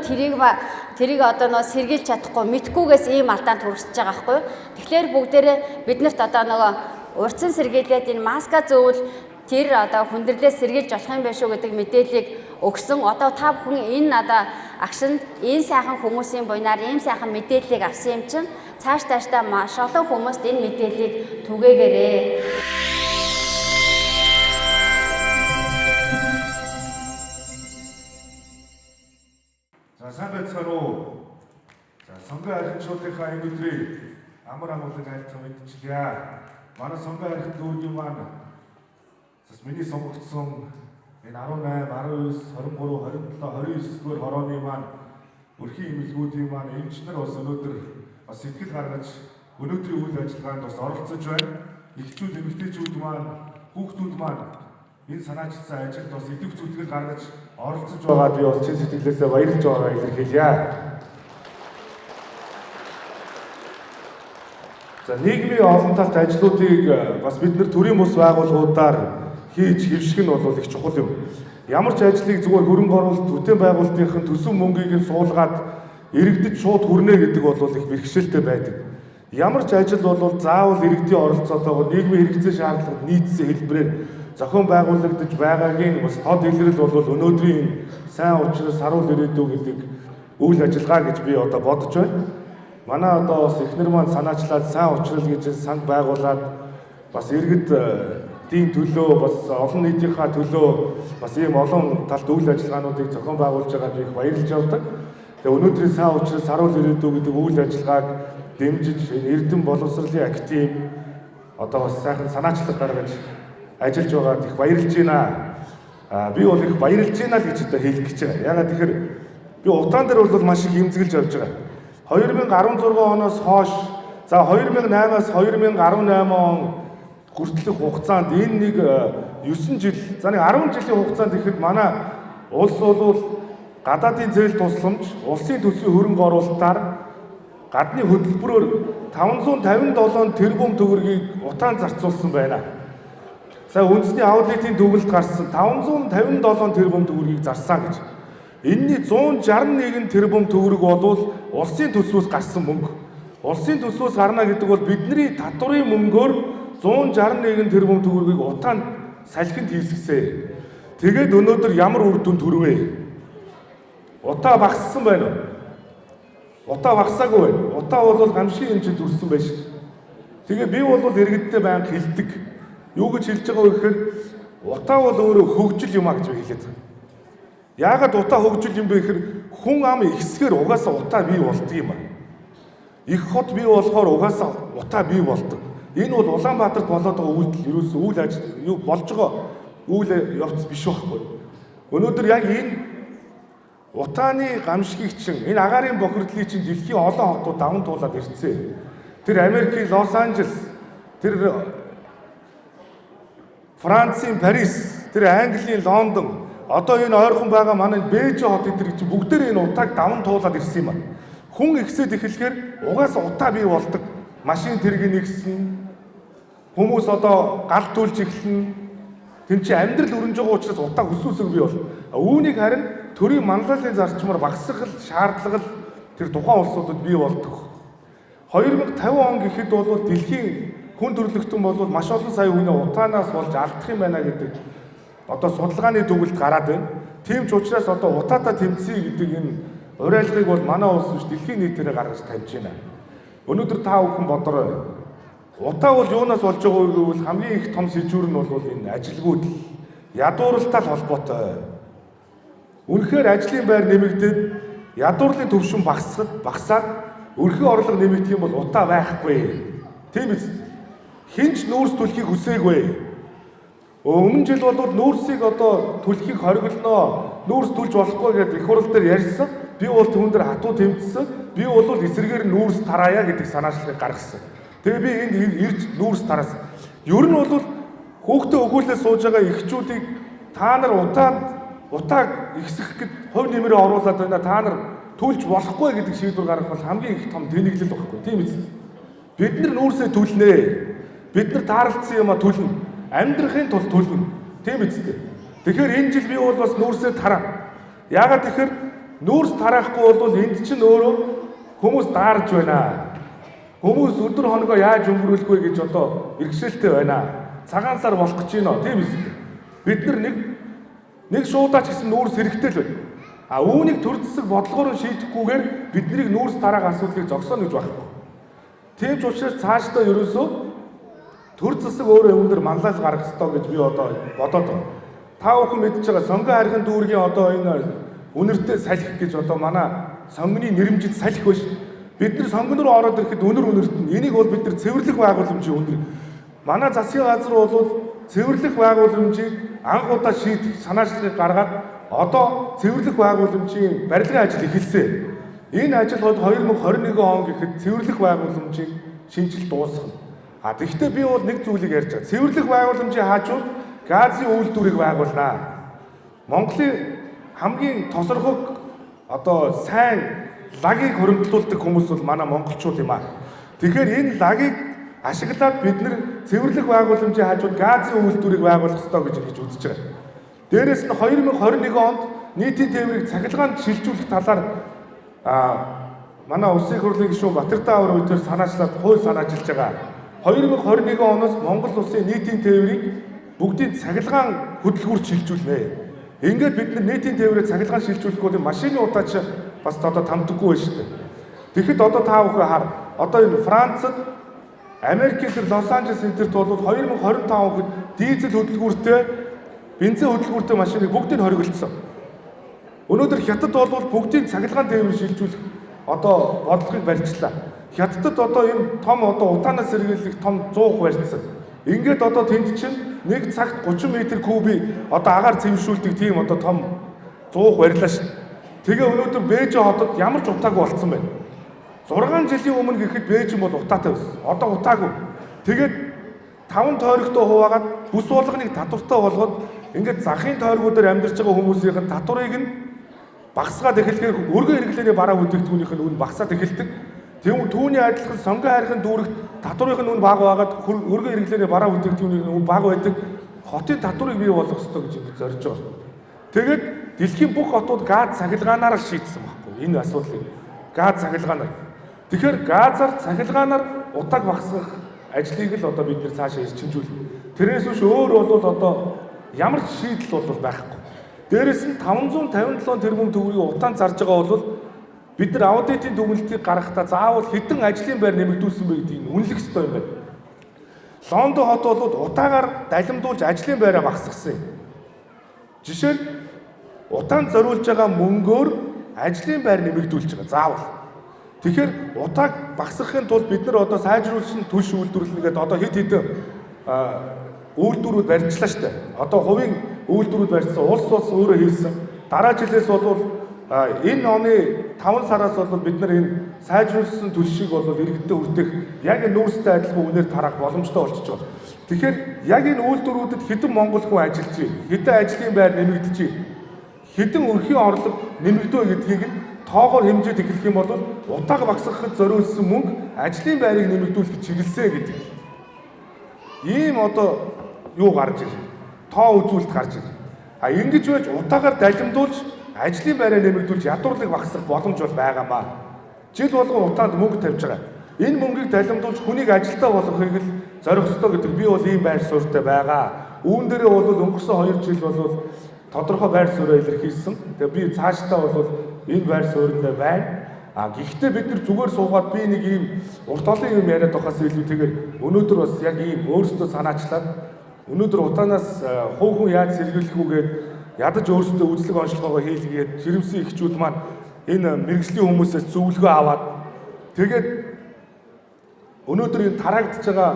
тэрийг одоо нөө сэргийлж чадахгүй мэдхгүйгээс ийм алдаанд хүрчихэж байгаа байхгүй юу? Тэгэхээр бүгдээрээ биднэрт одоо нөгөө урьдчилан сэргийлээд энэ маска зөвл тэр одоо хүндрэлээс сэргийлж болох юм байх шүү гэдэг мэдээллийг өгсөн. Одоо та бүхэн энэ надаа агшинд энэ сайхан хүмүүсийн буйнаар ийм сайхан мэдээллийг авсан юм чинь цаашдаа маш олон хүмүүст энэ мэдээллийг түгээгээрэй. За сайн байцгаана уу. За сонгон архичуудынхаа энэ өдрийг амар амгалан айлтсан мэдчихлээ. Манай сонгон архит дүүргийн маань бас миний сонгогдсон энэ 18, 19, 23, 27, 29 дугаар хорооны маань өрхийн эмнэлгүүдийн маань эмчнэр бас өнөөдөр бас сэтгэл гаргаж өнөөдрийн үйл ажиллагаанд бас оролцож байна. Эхчүүд, эмэгтэйчүүд маань, хүүхдүүд маань энэ санаачилсан ажилд бас идэвх зүтгэл гаргаж оролцож байгаад би бас чин сэтгэлээсээ баярлж байгаагаа илэрхийлье. За нийгмийн олон талт ажлуудыг бас бид нар төрийн бус байгууллагуудаар хийж хэвших нь бол их чухал юм. Ямар ч ажлыг зүгээр хөрөнгө оруулалт бүтээн байгуулалтынхын төсөв мөнгийг суулгаад иргэдэд шууд хүрнэ гэдэг бол их бэрхшээлтэй байдаг. Ямар ч ажил бол заавал иргэдийн оролцоотойгоо нийгмийн хэрэгцээ шаардлагад нийцсэн хэлбэрээр зохион байгуулагдаж байгаагийн бас тод илрэл бол өнөөдрийн сайн учраас харуул ирээдүй гэдэг үйл ажиллагаа гэж би одоо бодож байна. Манай одоо бас эхнэр маань санаачлаад сайн уучрал гэж санд байгуулад бас иргэд дийн төлөө бас олон нийтийнхаа төлөө бас ийм олон талт үйл ажиллагаануудыг зохион байгуулж байгаад би их баярлж явдаг. Тэгээ өнөөдрийн сайн уучрал харуул ирээдүй гэдэг үйл ажиллагааг дэмжиж эрдэм боловсролын актив одоо бас сайхан санаачлаг гаргаж ажиллаж байгаад их баярлж байна. Би бол их баярлж байна л гэж одоо хэлэх гэж байгаа. Ягаад тэгэхээр би утаан дээр бол маш их хэмзгэлж явж байгаа. 2016 оноос хойш за 2008-аас 2018 он хүртэлх хугацаанд энэ нэг 9 жил за нэг 10 жилийн хугацаанд ихэд манай улс бол гадаадын зээл тусламж, улсын төсвийн хөрөнгө оруулалтаар гадны хөтөлбөрөөр 557 тэрбум төгрөгийг утаан зарцуулсан байна. За үндэсний аудитын төгөлд гарсан 557 тэрбум төгрөгийг зарсан гэж. Энэний 161 тэрбум төгрөг бол улсын төсвөөс гарсан мөнгө. Улсын төсвөөс гарна гэдэг бол бидний татварын мөнгөөр 161 тэрбум төгрөгийг утаанд салхинд хийсгэсэн. Тэгээд өнөөдөр ямар үр дүнд хүрвэ? Утаа багассан байна уу? Утаа багасаагүй байна. Утаа бол гамшигын хэмжээнд төрсөн байж. Тэгээ би бол иргэдтэй байнга хэлдэг. Юу гэж хэлж байгаа вэ гэхээр утаа бол өөрөө хөгжил юм а гэж хэлээд байна. Яагаад утаа хөгжил юм бэ гэхээр хүн ам ихсгээр угаасаа утаа бий болдог юм аа. Их хот бий болохоор угаасаа утаа бий болдог. Энэ бол Улаанбаатарт болоод байгаа үйлдэл ерөөсөө үйл ажил юу болж байгаа үйл явц биш байхгүй. Өнөөдөр яг энэ утааны гамшигыг чинь энэ агаарын бохирдлыг чинь дэлхийн олон хотууд даван туулаад ирцээ. Тэр Америкийн Лос Анжелес, тэр Францын Парис, тэр Английн Лондон, одоо энэ ойрхон байгаа манай Бээжин хот эдгээр чинь бүгдээр энэ утааг даван туулаад ирсэн юм аа. Хүн ихсээд эхлэхээр угаасаа утаа бий болдог. Машин тэрэг нэгсэн. Хүмүүс одоо гал түлж эхэлнэ. Тэн чи амьдрал өрнөж байгаа учраас утаа хүсүүсэг бий бол. Үүнийг харин төрийн манлайлалын зарчмаар багасгах шаардлага тэр тухайн улсуудад бий болдог. 2050 он гэхэд бол дэлхийн хүн төрөлхтөн бол маш олон сая хүний утаанаас болж алдах юм байна гэдэг одоо судалгааны дүгнэлт гараад байна. Тийм ч учраас одоо утаатаа тэмцэе гэдэг энэ уриалгыг бол манай улс биш дэлхийн нийтээр гаргаж тавьж байна. Өнөөдөр та бүхэн бодорой. Утаа бол юунаас болж байгааг гэвэл хамгийн их том сэжүүр нь бол энэ ажилгүйд ядууралтай холбоотой. Үнэхээр ажлын байр нэмэгдээд ядуурлын төвшин багасаад өрхөө орлого нэмэгдэх юм бол утаа байхгүй. Тийм биз? Хинч нүүрс түлхийг хүсээгүй. Өмнө жил бол нүүрсийг одоо түлхийг хориглоноо, нүүрс түлж болохгүй гэдэг их хурал дээр ярьсан. Би бол түүн дээр хатуу тэмцсэн. Би бол эсрэгээр нүүрс тараая гэдэг санаачлалыг гаргасан. Тэгээ би энд ирж нүүрс тараасан. Ер нь бол хүүхдээ өгүүлээ сууж байгаа эхчүүдийг та нар утааг ихсэх гэд хувь нэмрээ оруулаад байна. Та нар түлж болохгүй гэдэг шийдвэр гаргах бол хамгийн их том тэнэглэл багхгүй. Тийм биз? Бид нар нүүрсээ түлнэ. Бид нар таарлцсан юм а түлнэ. Амьдрахын тулд түлнэ. Тийм биз? Тэгэхээр энэ жил би бол бас нүүрсээ тараа. Яагаад тэгэхээр нүүрс тараахгүй бол энд чинь өөрөө хүмүүс даарж байна. Хүмүүс өдөр хоногоо яаж өнгөрүүлэх вэ гэж одоо иргэшээлтэй байна. Цагаан сар болох гэж байна. Тийм биз? Бид нар нэг шуудаач гэсэн нүүрс хэрэгтэй л байна. А үүнийг төр засаг бодлогоор шийдэхгүйгээр биднийг нүүрс дараах асуудлыг зогсооно гэж байхгүй. Тийм ч учраас цаашдаа ерөөсөө төр засаг өөрөө юм дээр манлайлал гаргах ёстой гэж би одоо бодоод байна. Та бүхэн мэдж байгаа сонгон харихын дүүргийн одоо энэ үнэртэй салхи гэж одоо манай сонгоны нэрмжид салхи биш. Бид нар сонгон руу ороод ирэхэд үнэрт нь энийг бол бид нар цэвэрлэх байгууламжийн үнэр. Манай засгийн газар бол цэвэрлэх байгууламжийг анх удаа шийдэх санаачлалыг гаргаад одоо цэвэрлэх байгууламжийн барилгын ажил эхэлсэн. Энэ ажил бол 2021 он гэхэд цэвэрлэх байгууламжийг шинжилт дуусгана. А тэгвэл би бол нэг зүйлийг ярьж байгаа. Цэвэрлэх байгууламжийн хаажууд газын үйлдвэрийг байгуулнаа. Монголын хамгийн тосорхог одоо сайн лагийг хөрөнгөлүүлдэг хүмүүс бол манай монголчууд юм аа. Тэгэхээр энэ лагийг ашиглаад бид нэр цэвэрлэх байгууламжийн хаажууд газын үйлдвэрийг байгуулах ёстой гэж үзэж байгаа. Дээрээс нь 2021 онд нийтийн тээврийг цахилгаанд шилжүүлэх талаар манай улсын хурлын гишүүн Батэрдаа авар үеэр санаачлаад хууль санаачилж байгаа. 2021 оноос Монгол улсын нийтийн тээврийг бүгдийг цахилгаан хөдөлгүүрт шилжүүлнэ. Ингээд бид нар нийтийн тээврийг цахилгаан шилжүүлэх бол машины удаач бас одоо тамдаггүй байна шүү дээ. Тэгэхэд одоо та бүхэн хар одоо энэ Францад Америкийн тэр Лос Анжелес энтерт бол 2025 онд дизель хөдөлгүүртэй бензин хөдөлгүүртэй машиныг бүгдийг хориглосон. Өнөөдөр Хятад бол бүгдийг цахилгаан тээврээр шилжүүлэх одоо бодлогыг барьчлаа. Хятадд одоо энэ том одоо утаанаас сэргийлэх том 100 барьцсан. Ингээд одоо тэнд чинь нэг цагт 30 м кубик одоо агаар цэвэршүүлдэг тийм одоо том 100 барьлаа шин. Тэгээ өнөөдөр Бээжин хотод ямар ч утаагүй болцсон байна. 6 жилийн өмнө гэхэд Бээжин бол утаатай байсан. Одоо утаагүй. Тэгээд 5 тойрогтой хуваагаад бүс болгоныг татвартай болгоод ингээд захын тойргуудаар амьдарч байгаа хүмүүсийн татварыг нь багасгаад эхлэхээр өргөн хэрэглээний бараа бүтээгдэхүүнийх нь үн багасаад эхэлдэг. Түүний адилхан сонгон хайрхын дүүрэгт татварын үн бага байгаад өргөн хэрэглээний бараа бүтээгдэхүүнийх нь үн бага байдаг. Хотын татварыг бий болгох ёстой гэж зорж байгаа. Тэгээд дэлхийн бүх хотууд газ цахилгаанаар шийдсэн байхгүй энэ асуудлыг. Газ цахилгаанаар. Тэгэхээр газар цахилгаанаар утааг багасгах ажлыг л одоо бид нэр цаашаа эрчимжүүлнэ. Тэрнээс биш өөр бол одоо ямар ч шийдэл бол байхгүй. Дээрээс нь 557 тэрбум төгрөгийн утаан зарж байгаа бол бид нар аудитын дүгнэлтийг гаргахдаа заавал хэдэн ажлын байр нэмэгдүүлсэн бэ гэдгийг үнэлэх ёстой юм байна. Лондон хот бол утаагаар далимдуулж ажлын байраа багасгасан юм. Жишээ нь утаанд зориулж байгаа мөнгөөр ажлын байр нэмэгдүүлж байгаа. Заавал. Тэгэхээр утааг багасгахын тулд бид нар одоо сайжруулсан түлш үйлдвэрлэнгээд одоо хэд хэдэн үйлдвэрүүд барьжлаа шүү дээ. Одоо хувийн үйлдвэрүүд барьсан улс өөрөө хийсэн. Дараа жилээс бол энэ оны 5 сараас бол бид нар энэ сайжруулсан түлшийг бол иргэдэд хүртэх яг энэ нүүрстэй адилхан үнээр тарах боломжтой болчихж байгаа. Тэгэхээр яг энэ үйлдвэрүүдэд хэдэн монгол хүн ажиллаж байна? Хэдэн ажлын байр нэмэгдэж байна? Хэдэн өрхийн орлого нэмэгдөө гэдгийг нь тоогоор хэмжээд эхлэх юм бол утааг багасгахад зориулсан мөнгө ажлын байрыг нэмэгдүүлэхэд чиглэлээ гэдэг. Ийм одоо юу гарч ирж байна? Тоо үзүүлэлт гарч ирж байна. Ингэж байж утаагаар далимдуулж ажлын байраа нэмэгдүүлж ядуурлыг багасгах боломж бол байгаамаа. Жил болгон утаанд мөнгө тавьж байгаа. Энэ мөнгийг далимдуулж хүнийг ажилдаа болгохыг л зорих ёстой гэдэг би бол ийм байр суурьтай байгаа. Үүн дээрээ бол өнгөрсөн 2 жил бол тодорхой байр суурь илэрхийлсэн. Тэгээ би цаашдаа бол энэ байр суурьтай байна. Гэхдээ бид нар зүгээр суугаад би нэг ийм урт олон юм яриад байхаас илүүтэйгээр өнөөдөр бас яг ийм өөрсдөө санаачлаад өнөөдөр утаанаас хүн яаж сэргийлэхүүгээд ядаж өөрсдөө үзлэг онцлогоогоо хийлгээд жирэмсэн эхчүүд маань энэ мэрэгжлийн хүмүүсээс зөвлөгөө аваад тэгээд өнөөдөр энэ тараагдж байгаа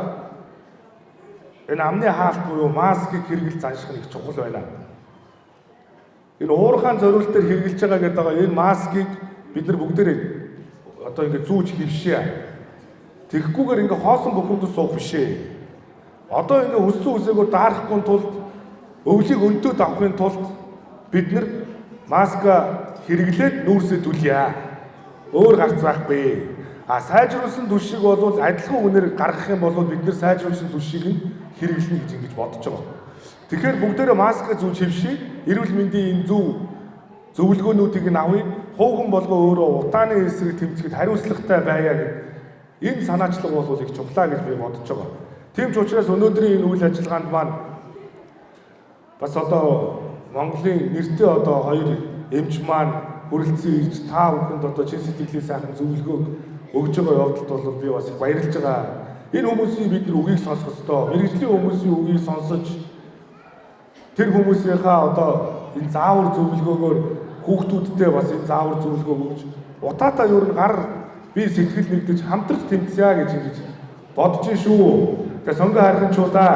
энэ амны хаалт буюу маскыг хэрэглэж занших нь их чухал байна. Энэ уурхайн зориултаар хэрэглэж байгаа гэдэг энэ маскыг бид нар бүгдээрээ одоо ингэ зүүж хөвшээ. Тэгэхгүйгээр ингэ хоосон бохомдод суух бишээ. Одоо ингэ өссөн үсээгөө даарахгүй тулд өвлийг өнтөд авахын тулд бид нар маска хэрэглээд нүүрсээ түлье. Өөр гарц байхгүй. Сайжруулсан түлшийг бол адилхан үнээр гаргах юм бол бид нар сайжруулсан түлшийг нь хэрэглэнэ гэж ингэж бодож байгаа. Тэгэхээр бүгдээрээ маска зүүж хөвшээ. Эрүүл мэндийн энэ зөвлөгөөнүүдийг нь авъя. Хууган болгоо өөрөө утааны эсрэг тэмцэхэд хариуцлагатай байя гэдэг энэ санаачлага бол их чухлаа гэж би бодож байгаа. Тийм ч учраас өнөөдрийн энэ үйл ажиллагаанд маань бас одоо Монголын нэртэй одоо хоёр эмч маань хүрэлцэн ирж та бүхэнд одоо чин сэтгэлийн сайхан зөвлөгөө өгж байгаа явдалд бол би бас их баярлж байгаа. Энэ хүмүүсийн бид нар үгийг сонсох ёстой. Мэргэжлийн хүмүүсийн үгийг сонсож тэр хүмүүсийнхээ одоо энэ заавар зөвлөгөөгөөр хүүхдүүдтэй бас энэ заавар зөвлөгөө өгч утаатаа юу н гар би сэтгэл нэгдэж хамтрах тэмцэе гэж ингэж бодож шүү. Тэгээ сонгоо харахчудаа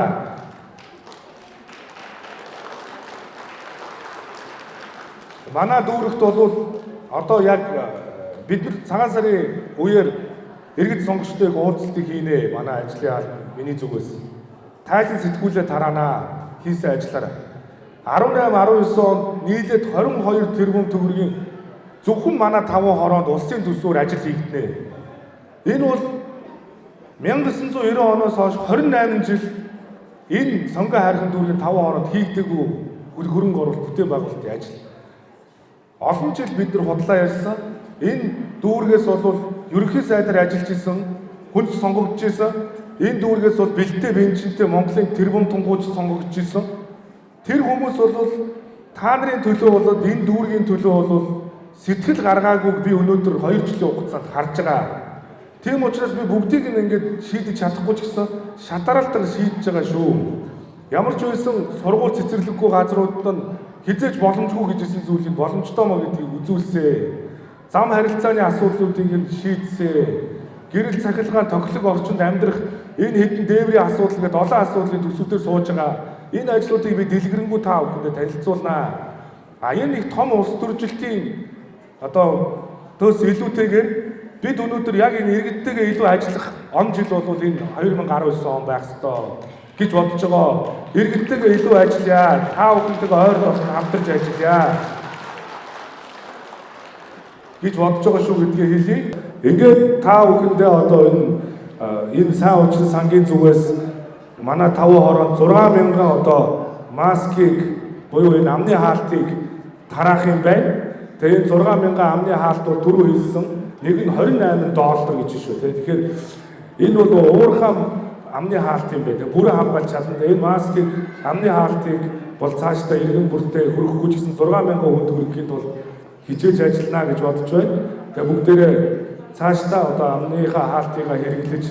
манай дүүрэгт бол одоо яг бид нар цагаан сарын үеэр иргэд сонгогчдыг уулзалтыг хийнэ. Манай ажлын албан миний зүгээс тайлан сэтгүүлээ тараана хийсэн ажиллаараа 18-19 онд нийлээд 22 тэрбум төгрөгийн зөвхөн манай 5 хороонд улсын төсвөөр ажил хийгдэнэ. Энэ бол 1990 оноос хойш 28 жил энэ сонгоо хайрхан дүүргийн 5 хороонд хийгдээгүй хөрөнгө оруулалт бүтээн байгуулалтын ажил. Олон жил бид нар худлаа ярьсан. Энэ дүүргээс бол ерөнхий сайдаар ажиллаж исэн, хүнч сонгогдож исэн. Энэ дүүргээс бол бэлтээ бенчинтэй Монголын тэрбум тунгууч сонгогдож исэн. Тэр хүмүүс бол та нарын төлөө болоод энэ дүүргийн төлөө бол сэтгэл гаргаагүй би өнөөдөр 2 жилийн хугацаанд харж байгаа. Тийм учраас би бүгдийг нь ингээд шийдэж чадахгүй ч гэсэн шатараалтаар шийдэж байгаа шүү. Ямар ч байсан сургууль цэцэрлэггүй газрууд нь хизээж боломжгүй гэжсэн зүйлийг боломжтой мó гэдгийг үзүүлсэ. Зам харилцааны асуудлуудыг нь шийдсэ. Гэрэл цахилгаан тохилог орчинд амьдрах энэ хэдэн дээврийн асуудал гэдэг олон асуудлын төсөвдөр сууж байгаа. Энэ ажлуудыг би дэлгэрэнгүй та бүхэнд танилцуулнаа. Энэ их том улс төржилтийн одоо төс илүүтэйгээр бид өнөөдөр яг энэ иргэдтэйгээ илүү ажиллах он жил бол энэ 2019 он байх ёстой гэж бодож байгаа. Иргэдтэйгээ илүү ажиллая. Та бүхэнтэйгээ ойр дотор хамтарч ажиллая гэж бодож байгаа шүү гэдгийг хэлье. Ингээд та бүхэндээ одоо энэ сайн уучран сангийн зүгээс манай 5 хороонд 6000 одоо маскыг буюу энэ амны хаалтыг тараах юм байна. Тэгээ энэ 6000 амны хаалт бол түрүү хэлсэн нэг нь $28 гэж шүү. Тэгэхээр энэ бол уурхам амны хаалт юм байна. Бүрэн хамгаалж чадна. Энэ маскыг амны хаалтыг бол цаашдаа иргэн бүртээ хөрөхгүй ч гэсэн 6000 хүнд хөрөхийн тулд хичээж ажиллана гэж бодож байна. Тэгээ бүгдээрээ цаашдаа одоо амныхаа хаалтыг хэрэглэж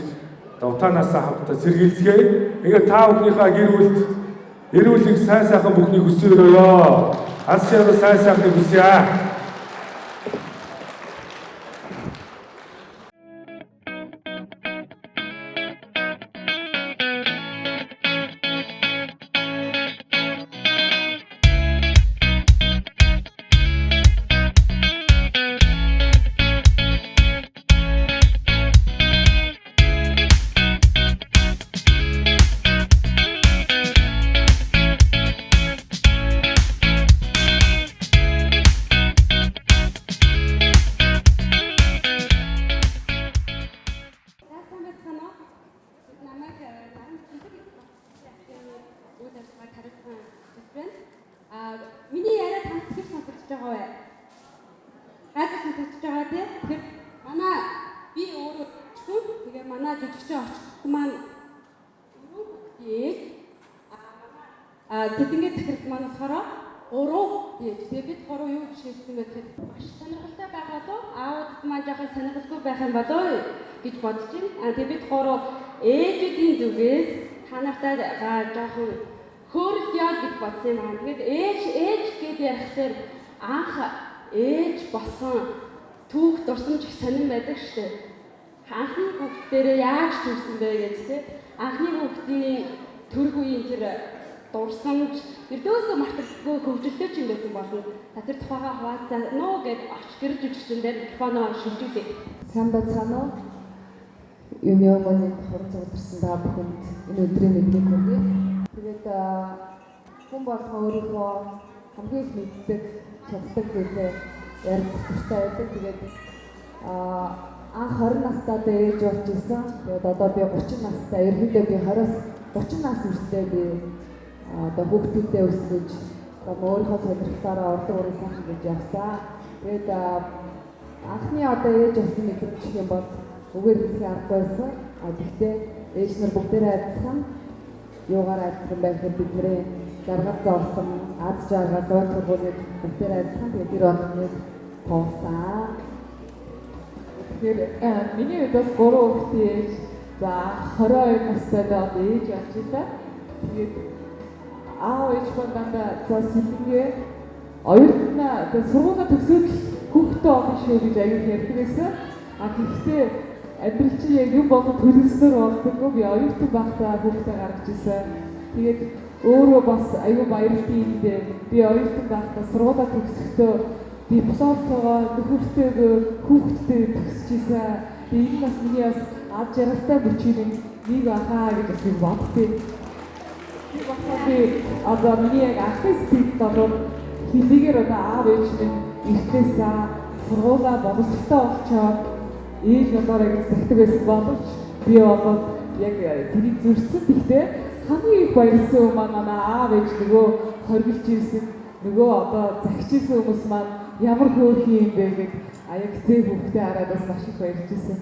утаанаас хамтдаа сэргийлцгээе. Ингээд та бүхнийхээ гэр бүлийг сайн сайхан бүхнийг хүсье өрөөё. Аз жаргал сайн сайхныг хүсье. байна. Миний яриа танд тэр сонсогдож байгаа вэ? Хайр сонсогдож байгаа тийм. Тэгэхээр манай би өөрөө чгүй. Тэгээ манай жижигчэн орчтод маань ээж тэднийгээ захирал маань болохоор 3 ээж. Тэгээ бид 3 юу жишээлсэн бэ гэхэд маш сонирхолтой байх болов аауд маань жоохон сонирхолтой байх юм болов гэж бодож байна. Тэгээ бид 3 ээжүүдийн зүгээс та нартай жоохон хөөрөлт яа гэж бодсон юм байна. Тэгээд ээж гэж ярихлаар анх ээж болсон түүх дурсамж их сонирн байдаг шүү дээ. Анхны хүүхд дээрээ яаж төрсөн бэ гэж тийм. Анхны хүүхдийн төрөх үеийн тэр дурсамж эрдөөсөө мартагдгүй хөгжилтэй ч юм байсан болно. Та тэр тухайгаа хуваалцаа гэж орч гэр жүжигчдэн дээр телефоноо шилжүүлээ. Сайн байцгаана уу? Юуны өмнө хорон цогцорсон та бүхэнд энэ өдрийн мэдлэг хүргэе. Тэгээд хүн болгоо өөрийнхөө хамгийн их мэддэг, чаддаг зүйлээ ярих хэрэгтэй байдаг. Тэгээд анх 20 настай ээж болж исэн. Тэгээд одоо би 30 настай, ерөнхийдөө би 20-аас 30 нас хүртэл би одоо хүүхдүүдээ өсгөж өөрийнхөө сонирхлаараа ордог уран сайхан гэж явсан. Тэгээд анхны одоо ээж болсон мэдрэмж гэх юм бол үгээр хэлэх аргагүй байсан. Гэхдээ ээж нар бүгдээрээ адилхан юугаар адилхан байх вэ? Бидний жаргал зовлон, аз жаргал, ой тургуулийг бүгдээрээ адилхан тэгээд тэр онцлог тоосан. Тэгэхээр миний хувьд бол 3 хүүхдийн ээж, за 22 настай одоо ээж болж байна. Тэгээд аав ээж бондоо за сэлгээ оюутна одоо сургуулаа төгсөөд хүүхдээ олох шүү гэж аяг ярьдаг байсан. Гэхдээ амьдрал чинь яг юм болоод төлөвлөснөр болдоггүй. Би оюутан байхдаа хүүхдээ гаргаж ирсэн. Тэгээд өөрөө бас аюу баярлалтай юм дээ. Би оюутан байхдаа сургуулаа төгсөхдөө дипломтойгоо нөхөртэйгөө хүүхдтэй төгсөжсэн. Тэгээд энэ бас миний бас ад жаргалтай бүчийн нэг ахаа гэж бас боддیں۔ Би одоо миний яг ахын стилд болоод хилийгээр одоо аав ээж минь ихтэйсэн сургуулаа боловсролтой болчоод ээж надаараа ингэ захдаг байсан боловч би болоод яг тэрийг зүрхсэн. Гэхдээ хамгийн их баярлсан юм манай аав ээж нөгөө хоригдж ирсэн нөгөө одоо захиж ирсэн хүмүүс маань ямар хөөрхөн юм бэ гэж аяг зээ хүүхдээ хараад бас маш их баярлж ирсэн.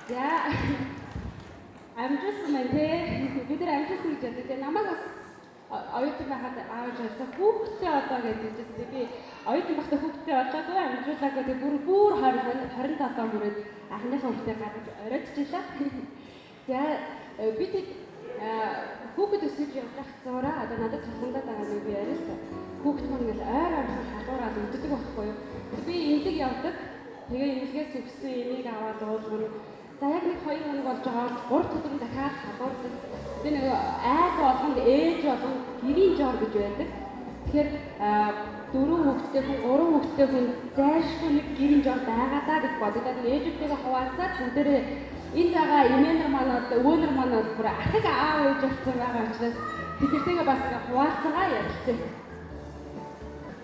Yeah. Амжилтсан байна те. Бид нар амжилтсан гэж яддаг. Тэгээ намайг бас оюутан байхад аавч ажиллаа хүүхдээ одоо гэж хэлжсэн. Би оюутан байхдаа хүүхдээ олоогүй амжуулаагүй тэгээ бүр 27 он хүрээд анхныхаа хүүхдээ гаргаж оройтчихлаа. Тэгээ би тэг хүүхэд өсөж явах зураа одоо надад тохиолдоод байгаа нэг би яриа л та. Хүүхэд маань ингээл ойр халуураад өддөг байхгүй юу. Би эндэг явдаг. Тэгээ энэлгээс өгсөн энийг аваад уулгана. За яг нэг 2 хоног болж байгаа 3 өдөр дахиад халуурдаг. Тэгээ нэг айд болгонд ээж болгонд гэрийн жор гэж байдаг. Тэгэхээр 4 хүүхэдтэй хүн 3 хүүхэдтэй хүн зайлшгүй нэг гэрийн жор байгаа даа гэж бодогдоод ээжүүдтэйгээ хуваалцаад бүгдээрээ энд байгаа эмээнэр манад өвөөнөр манад бүр ахыг аав ээж болсон байгаа учраас тэдэртэйгээ бас хуваалцгаа ярилцсан.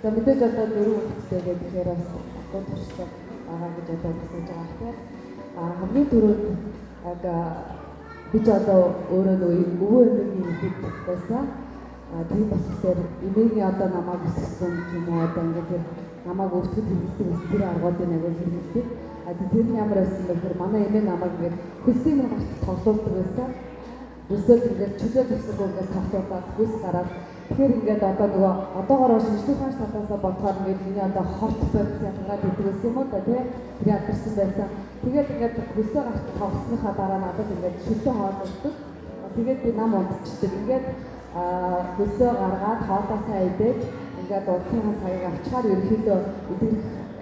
За мэдээж одоо 4 хүүхэдтэй гэхээр бас гол төрсөн байгаа гэж одоо хэлж байгаа хэрэг. Хамгийн түрүүнд яг бид одоо өөрөө өвөө эмээгийн хэд байсан. Тийм бас тэр эмээгийн одоо намайг өсгсөн юм уу одоо ингээд намайг өвтгөд хэлдэг өсгөр аргуудын агуу хэрэглэдэг. Тэр нь ямар байсан бэ гэхээр манай эмээ намайг ингээд хөлсийн мөр гарт тоглуулдаг байсан. Өсөд ингээд чөлөө төсөг ингээд тоглуулаад хүс гараад тэгэхээр ингээд одоо нөгөө одоогоор шинжлэх ухааны талаасаа бодохоор ингээд миний одоо хорт байц ялгаад идэг гэсэн юм уу та тий тэр ядарсан байсан. Тэгээд ингээд хөсөө гарт тоглосныхаа дараа надад ингээд шүлтээ хоололдог. Тэгээд би нам унтчихдаг. Ингээд хөсөө гаргаад хоолоосаа идээд ингээд уртын цагийг авчаар ерөнхийдөө эдгээр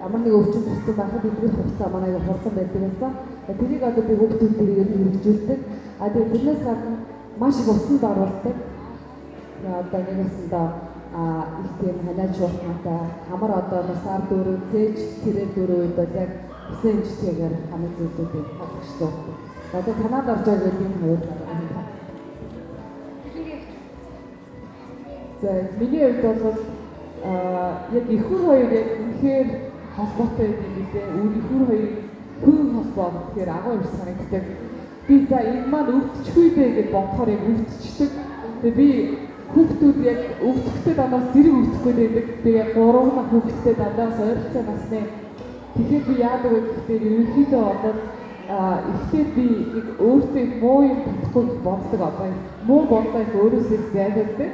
ямар нэг өвчин туссан байхад эдгээр хугацаа манай хурдан байдаг байсан. Тэрийг одоо би хүүхдүүд дээр хэрэгжүүлдэг. Тэгээд тэрнээс гадна маш их усанд оруулдаг. Одоо нэгэсэндээ их тийм ханиалж уухнатай хамар одоо насаар дөрөв зээж цэрэг дөрөв үед бол яг усан эмчтэйгээр хамт зүйлүүдийг хадгалж байна. Одоо танаад орж байгаа гэдэг юм уу? За миний хувьд бол яг ихүр хоёр яг үнэхээр холбоотой юм билээ. Ихүр хоёр хүн холбоо гэхээр агуу их санагддаг. Би за энэ маань өвдчихгүй дээ гэж бодохоор яг өвдчихдэг. Тэгээ би хүүхдүүд яг өвдөлтөд анаас зэрэг өвдөхгүй байдаг. Тэгээ 3 нах хүүхдтэй дандаа ойролцоо насны. Тэгэхээр би яадаг вэ гэхээр ерөнхийдөө одоо ихтэй би нэг өөртөө муу юм бодохгүй боддог одоо муу бодлоо өөрөөсөө зайлуулдаг.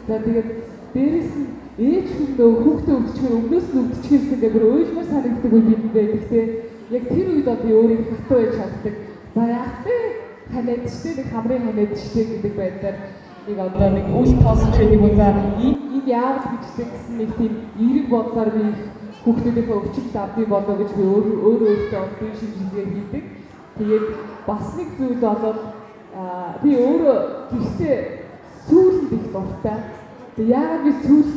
За тэгээд дээрэс нь ээж хүн нөө хүүхдээ өвдчихөр өмнөөс нь өвдчихсэн гэдэг ойлмор санагддаг үе байдаг. Гэхдээ яг тэр үед би өөрийг хатуу байж чаддаг. За яах вэ? Ханаад штэ нэг хамрын ханаад штэ гэдэг байдлаар нэг одоо нэг үл тоосч нэг удаа энэ яавал гэжтэй гэсэн нэг тийм эерэг бодлоор би хүүхдүүдийнхээ өвчтөд авдгийг болоо гэж би өөртөө одоо шийдвэр хийдэг. Тэгээд бас нэг зүйл болоод би өөрөө гэртээ сүүлд их дуртай. Тэгээд яагаад би сүүл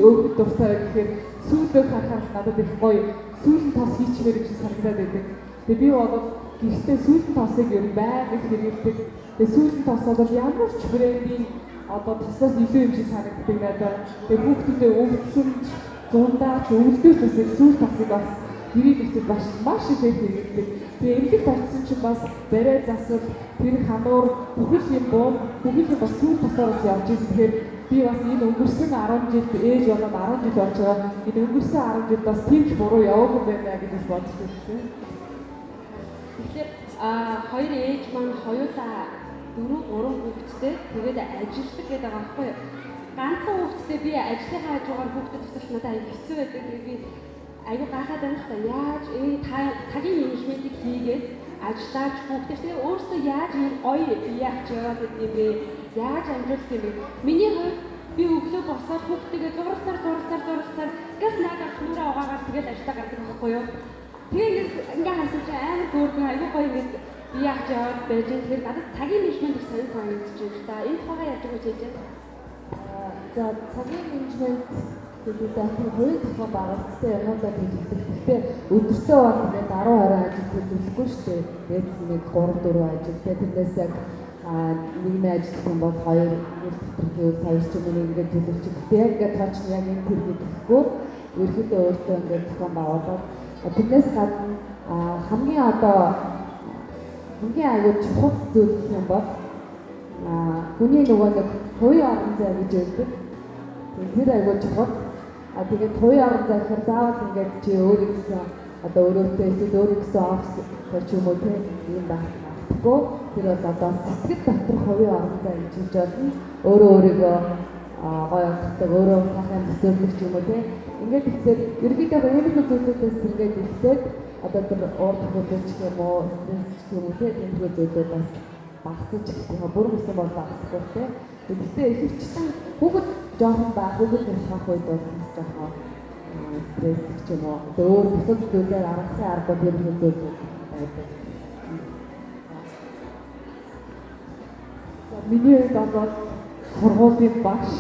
өөртөө дуртай гэхээр сүүлөө харахад надад их гоё сүүлэн тос хийчмээр гэж санагдаад байдаг. Тэгээд би болоод гэртээ сүүлэн тосыг ер нь байнга хэрэглэдэг. Тэгээд сүүлэн тос бол ямар ч брендийн одоо тоснос илүү юм шиг санагддаг надад. Тэгээд хүүхдүүдээ өвдсөн дундаа ч өвдөлт бас сүүл тосыг бас гэрийг өчөд маш их хэрэглэдэг. Тэгээ эмгэг татсан чинь бас барай засвал тэр хануур бүхэл юм бас сүүл тосоороос явж ирсэн. Тэгэхээр би бас энэ өнгөрсөн 10 жилд ээж болоод 10 жил болж байгаа. Энэ өнгөрсөн 10 жилд бас тийм ч буруу яваагүй байна гэж бодож байна. Тэгэхээр хоёр ээж маань хоёулаа 4 хүүхэдтэй тэгээд ажилтдаг гэдэг байгаа байхгүй юу? Ганцхан хүүхэдтэй би ажлын хажуугаар хүүхдэд тусалж надад аяг хэцүү байдаг. Тэгээд би аягүй гайхаад байна л та яаж цагийн менежментийг хийгээд ажиллаж хүүхдээ өөрөөсөө яаж ийм гоё яах яваад гэдэг юм бэ? Яаж амжилт юм бэ? Миний хувьд би өглөө босоод хүүхдтэйгээ зурцаар газ наагаад нүрээ угаагаад тэгээд ажиллаа гардаг байхгүй юу? Тэгээд ингээ хасаж амар хөөргөн аягүй гоё ингээд би яах яваад байж байгаа. Тэгэхээр надад цагийн менежмент их сайн санагдаж байна. За энэ тухайгаа яаж өгч хийж байна? За цагийн менежмент гэдэг нь хувийн зохион байгуулалттай юмудаа хийдэг. Гэхдээ өдөртөө бол тэгээд 10-20 ажил төлөвлөхгүй шүү дээ. Тэгээд нэг 3-4 ажил. Тэрнээс яг нийгмийн ажил юм бол 2 нэвтрүүлэг сая ч юм уу ингээд төлөвлөж. Гэхдээ яг ингээд тооч яг энэ төр хийхгүй. Ерөнхийдөө өөртөө ингээд зохион байгуулаад тэрнээс гадна хамгийн аюул чухал зүйл юм бол хүний нөгөө нэг хувийн орон зай гэж öelдэг. Тэр аюул чухал. Тэгээд хувийн орон зай гэхээр заавал ингээд чи өөрийнхөө одоо өөрөөсөө эсвэл өөрийнхөө офис гэж юм уу тийм юм байхгүй. Тэр бол одоо сэтгэл дотор хувийн орон зай гэж хэлж байна. Өөрийгөө гоё өгдөг, өөрөө сайхан төсөөлөх юм уу тийм. Ингээд ихтэй ерөнхийдөө энэ зүйлүүдээс ингээд ихтэй одоо тэр уурах хөдөлж юм уу, стресс юм уу тийм зүйлүүд бас багсаж байгаа. Бүр өсөн бол багсахгүй тийм. Гэхдээ ихэвчлэн хүүхэд жоохон байх, хүүхэд нөхөх үед бол жоохон стресс ч юм уу. Өөр бусад зүйлээр аргахын арга бол юм зүйл байдаг. Миний хувьд бол сургуулийн багш.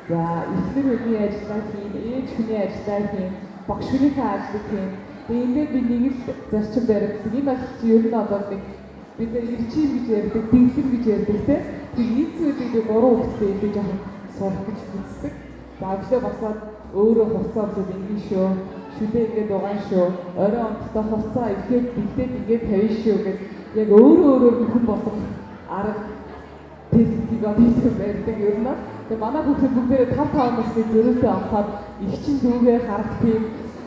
За эхнэр хүний ажиллаа хийн, ээж хүний ажиллаа хийн, багш хүнийхээ ажлыг хийн. Тэгээд би нэг л зарчим баримтсан. Энэ бол ер нь одоо нэг бид ирчим гэж ярьдаг, дэглэм гэж ярьдаг тийм. Тэгээд энэ зүйлийг би 3 хүүхэдтэй би жоохон сурах гэж үздэг. За өглөө босоод өөрөө хувцас үзээд ингэ шүү. Шүдээ ингээд угаан шүү. Орой онцтой хувцас ихэд бигдээд ингээд тавина шүү гэж яг өөрөө хүн болох арга техникийг авдаг байдаг юм байна. Тэгээ манай хүүхдүүд бүгдээ 5 насны зөрүүтэй авахад ихчин дүүгээ харах тийм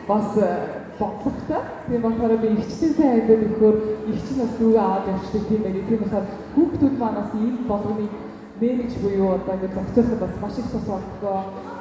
бас бодлоготой. Тийм болохоор би ихчтэй сайн айдад өгөхөөр ихчин бас дүүгээ аваад явчихдаг тийм байдаг. Тийм болохоор хүүхдүүд манаас энэ болгоныг менеж буюу одоо ингээд зохицуулах бас маш их тус болтгоо.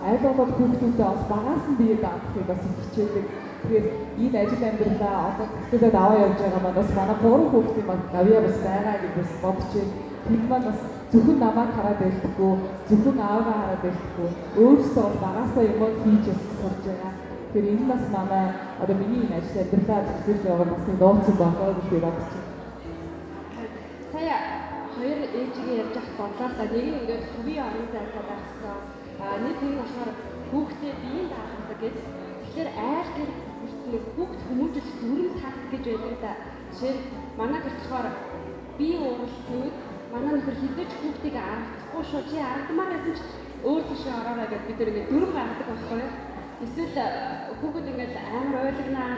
Аль болоод хүүхдүүдээ бас багаас нь бие даахыг бас хичээдэг. Тэгээд энэ ажил амьдралаа одоо хүүхдүүдэд аваа явж байгаа манаас манай 3 хүүхдийн маань авьяа бас байгаа гэж бас бодчих. Тэр маань бас зөвхөн намайг хараад байлгүй, зөвхөн аавгаа хараад байлгүй. Өөрөөсөө бас багаасаа юм хийж сурч байгаа. Тэгэхээр энэ бас манай одоо миний энэ ажил амьдралаа зөвшөөрж байгаа бас нэг нууц байгаа гэж би бодож байна. Сая хоёр ээжигээ ярьж авах бодлоо та нэг ингээд хувийн орон зайтай байх хэрэгтэй. Нэг болохоор хүүхдээ биеийн даахдаг гэж. Тэгэхээр айр гэр нэг хүүхд хүмүүжил дүрм таах гэж байдаг да. Жишээ манай гэр болохоор бие ууралсан үед манай нөхөр хизээч хүүхдийг аргахгүй шүү. Чи аргамаар байсан ч өөр тийшээ ороорой гэж бид нэг дүрм гаргадаг байхгүй юу? Эсвэл хүүхэд ингээд амар ойлгонаа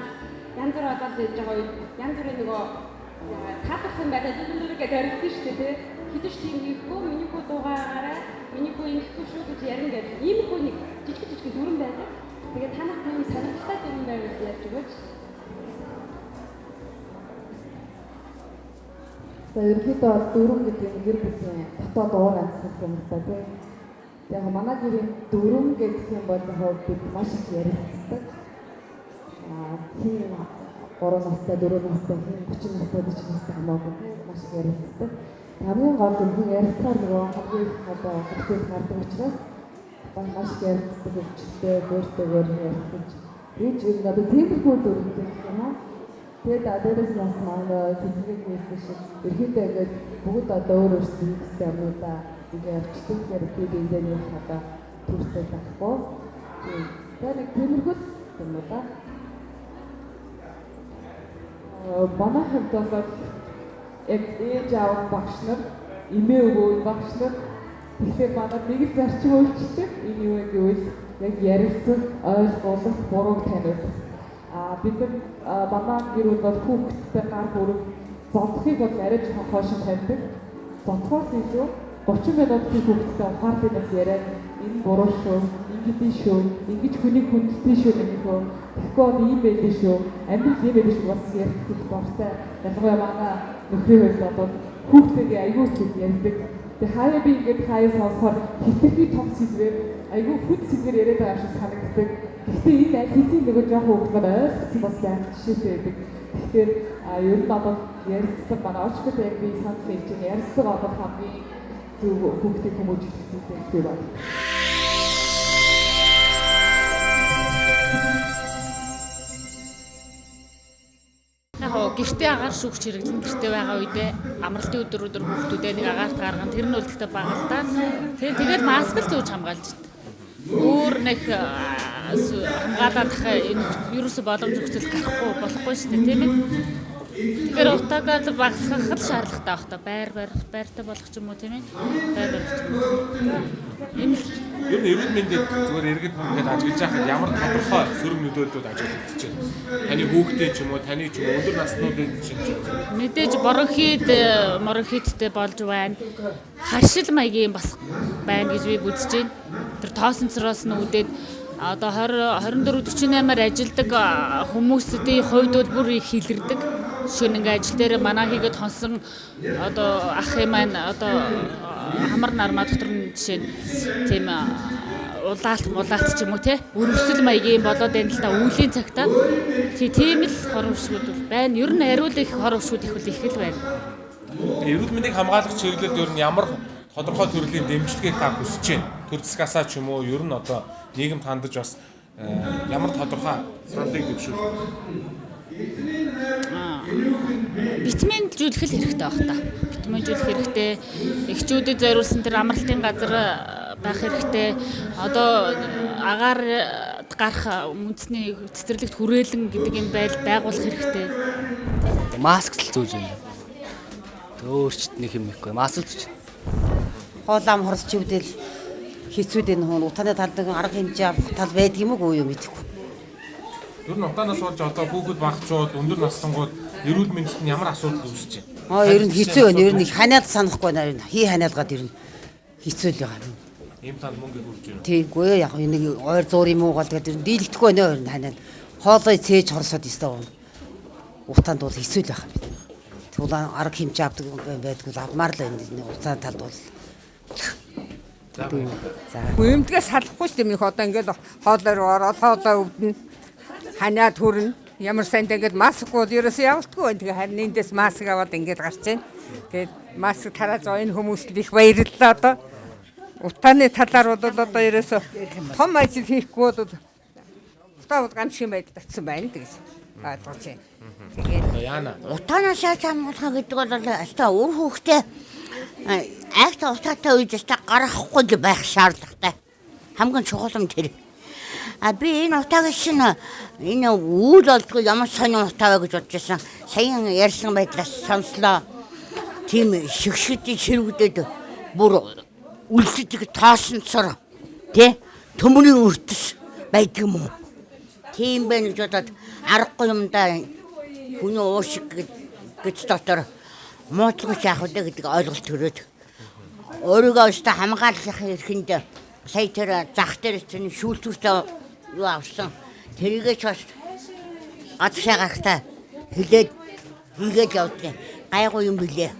янз бүр болоод байж байгаа үед янз бүрийн нөгөө таатах юм байдаг дүрмээр гэж ярьдаг шүү дээ. Хизээч тийм хийхгүй миний хүү дуугаараа Энийхүү ингэхгүй шүү гэж ярина гэдэг. Иймэрхүү нэг жижиг дүрэн байдаг. Тэгээд танах тийм санагдaltaй дүрэн байвал яаж өгөөч? За ерөнхийдөө дүрэн гэдэг нь гэр бүлийн дотоод уур амьсгал юм да тийм. Яг манай гэрийн дүрэн гэдэг юм бол яг бид маш их ярилцдаг. Тийм 3 настай, 4 настай, 30 настай, 40 настай хамаагүй маш их ярилцдаг. Хамгийн гол нь ярилцахаар нөгөө хамгийн их одоо бүтээл гардаг учраас маш их ярилцдаг өвчтэй, өөртөөр ярилцаж. Энд юм одоо тиймэрхүү дүрэн гэх юм аа. Тэгээд дээрээс нас манай сэтгэл хэлсэн шиг ерөнхийдөө ингээд бүгд одоо өөр өөрсдөө юмудаа ингээд арчдаг бид эндээ одоо төртэй байхгүй. Тэгээд тиймэрхүү юм уу да. Манай хувьд бол ээж аав багш нар, эмээ өвөө багш нар тэгэхээр манай нэг л зарчим үйлчлдэг. Энэ юу гэвэл яг ярилцах, ойлгох, бурууг таниулах. Бид нар манай гэр бүл хүүхдтэй гар бүрэг зодохыг бол арай хойш тавьдаг. Зодохоос илүү 30 минутын хүүхдтэй ухаарлаас яриад энэ буруу шүү, ингэдэж шүү, ингэж хүний хүндтэй шүү гэнэхөө. Тэгэхгүй ийм байдаг шүү. Амьдрал ийм байдаг шүү бас ярих дуртай. Ялангуяа манай нөхрийн хувьд бол хүүхдтэйгээ аягүй их ярьдаг. Тэгээ хаяа би ингэж хаяа сонсохоор хитрхи том сэдвээр аягүй хүнд сэдвээр яриад байгаа шиг санагддаг. Гэхдээ энэ аль хэдийн нөгөө жоохон хүүхдүүд ойлгосон бас байх жишээтэй байдаг. Тэгэхээр ер нь одоо ярилцсан манай очгод яг би санал хийж ярилцсан одоо хамгийн зөв хүүхдийн хүмүүжүүлэлттэй би байна. Гэртээ агаар шүүгч хэрэглэн гэртээ байгаа үедээ амралтын өдрөөр хүүхдүүдээ нэг агаарт гарган тэр нь үлдэхтэй байгаа л да. Тэгээд маск л зүүж хамгаалж байна. Өөр нэг хамгаалаад ерөөсө боломж өгчл гарахгүй болохгүй шүү дээ тийм ээ. Тэгэхээр утаагаад багасгах л шаардлагатай байх та байртай болох ч юм уу тийм ээ. Байр барих ч юм уу. Ер нь эрүүл мэндэд зүгээр иргэд ингээд ажиглаж байхад ямар тодорхой сөрөг нөлөөллүүд ажиглагдаж байна. Таны хүүхдээ ч юм уу, таны ч юм уу өндөр наснуудын чинь ч юм уу. Мэдээж моронхидтэй болж байна. Харшил маягийн бас байна гэж би үзэж байна. Тэр тоосонцороос нь үүдээд одоо 24-48-аар ажилдаг хүмүүсийн хувьд бол бүр их хилэрдэг. Шөнө ингээ ажил дээр манаа хийгээд хонсон одоо ахын маань одоо хамар нармаа дотор нь жишээ тийм улаалт ч юм уу те өрөвсөл маягийн болоод байна л да өвлийн цагта тийм л хор өвшгүүд байна. Ер нь ариул их хор өвшгүүд их л байна. Эрүүл мэндийг хамгаалах чиглэлд ер нь ямар тодорхой төрлийн дэмжлэгийг та хүсэж байна? Төр засгасаа ч юм уу ер нь одоо нийгэмд хандаж бас ямар тодорхой саналыг дэвшүүлэх битминжүүлэх хэрэгтэй байх та. Битминжүүлэх хэрэгтэй. Эхчүүдэд зориулсан тэр амралтын газар байх хэрэгтэй. Одоо агаар гарах үндэсний цэцэрлэгт хүрээлэн гэдэг юм байгуулах хэрэгтэй. Маск л зүүж байна. Өөрчт нэг юм ихгүй. Маск л зүүж. Хоолам хорс чивдэл хийцүүдийн хүн утааны талдаг арга хэмжээ авах тал байдаг юм уу юу мэдэхгүй. Ер нь утаанаас болж одоо хүүхэд багчууд өндөр наслангууд эрүүл мэндэд нь ямар асуудал үүсэж байна? Ер нь хэцүү байна. Ер нь ханиад санахгүй байна. Хий ханиалгаад ер нь хэцүү л байгаа юм. Ийм танд мөнгө хүрч байна. Тийгүй яг нэг ойр зур юм уу гол тэгээд дийлдэхгүй байна ер нь ханиад. Хоолой цээж хорсоод өстой. Утаанд бол хэцүү л байгаа юм. Тэгвэл арга хэмжээ авдаг байдгүй авмаар л энэ утааны талд бол. За. Гүмдгээс салахгүй шүү дээ. Одоо ингээд хоолоор ороод хоолой өвдөн ханиад хүрнэ. Ямар сайн тэгээд маскууд ерөөсөө явуулдаггүй байна. Тэгээ харин эндээс маск аваад ингээд гарч байна. Тэгээд маск тарааж энэ хүмүүст их баярлалаа одоо. Утааны талаар бол одоо ерөөсөө том ажил хийхгүй бол утаа гамшиг байдал татсан байна тэгээс ойлгож байна. Тэгээд яана. Утаанаас хамгаалах гэдэг бол альта өөр хүүхдээ акт утаатай үедээ гаргахгүй байх шаардлагатай. Хамгийн чухал нь тэр. Би энэ утаагийн шинэ энэ үйл болдгоо ямар сонин утаа вэ гэж бодож байсан. Саяхан ярьсан байдлаас сонслоо. Тийм шигшгэдийн ширвгдэд бүр үлддэг тоосонцор тий төмөрийн өртөс байдаг юм уу? Тийм байна гэж бодоод аргагүй юм да. Хүний уушиг гэж дотор муутлах яах вэ гэдэг ойлголт төрөөд өөрийгөө өстө хамгаалах эрхэнд сая тэр зах дээр чинь шүүлтүүртэй юу авсан. Тэрийгэж бас гадшаа гарахтаа хилээд хийгээд явдаг. Гайгүй юм билээ.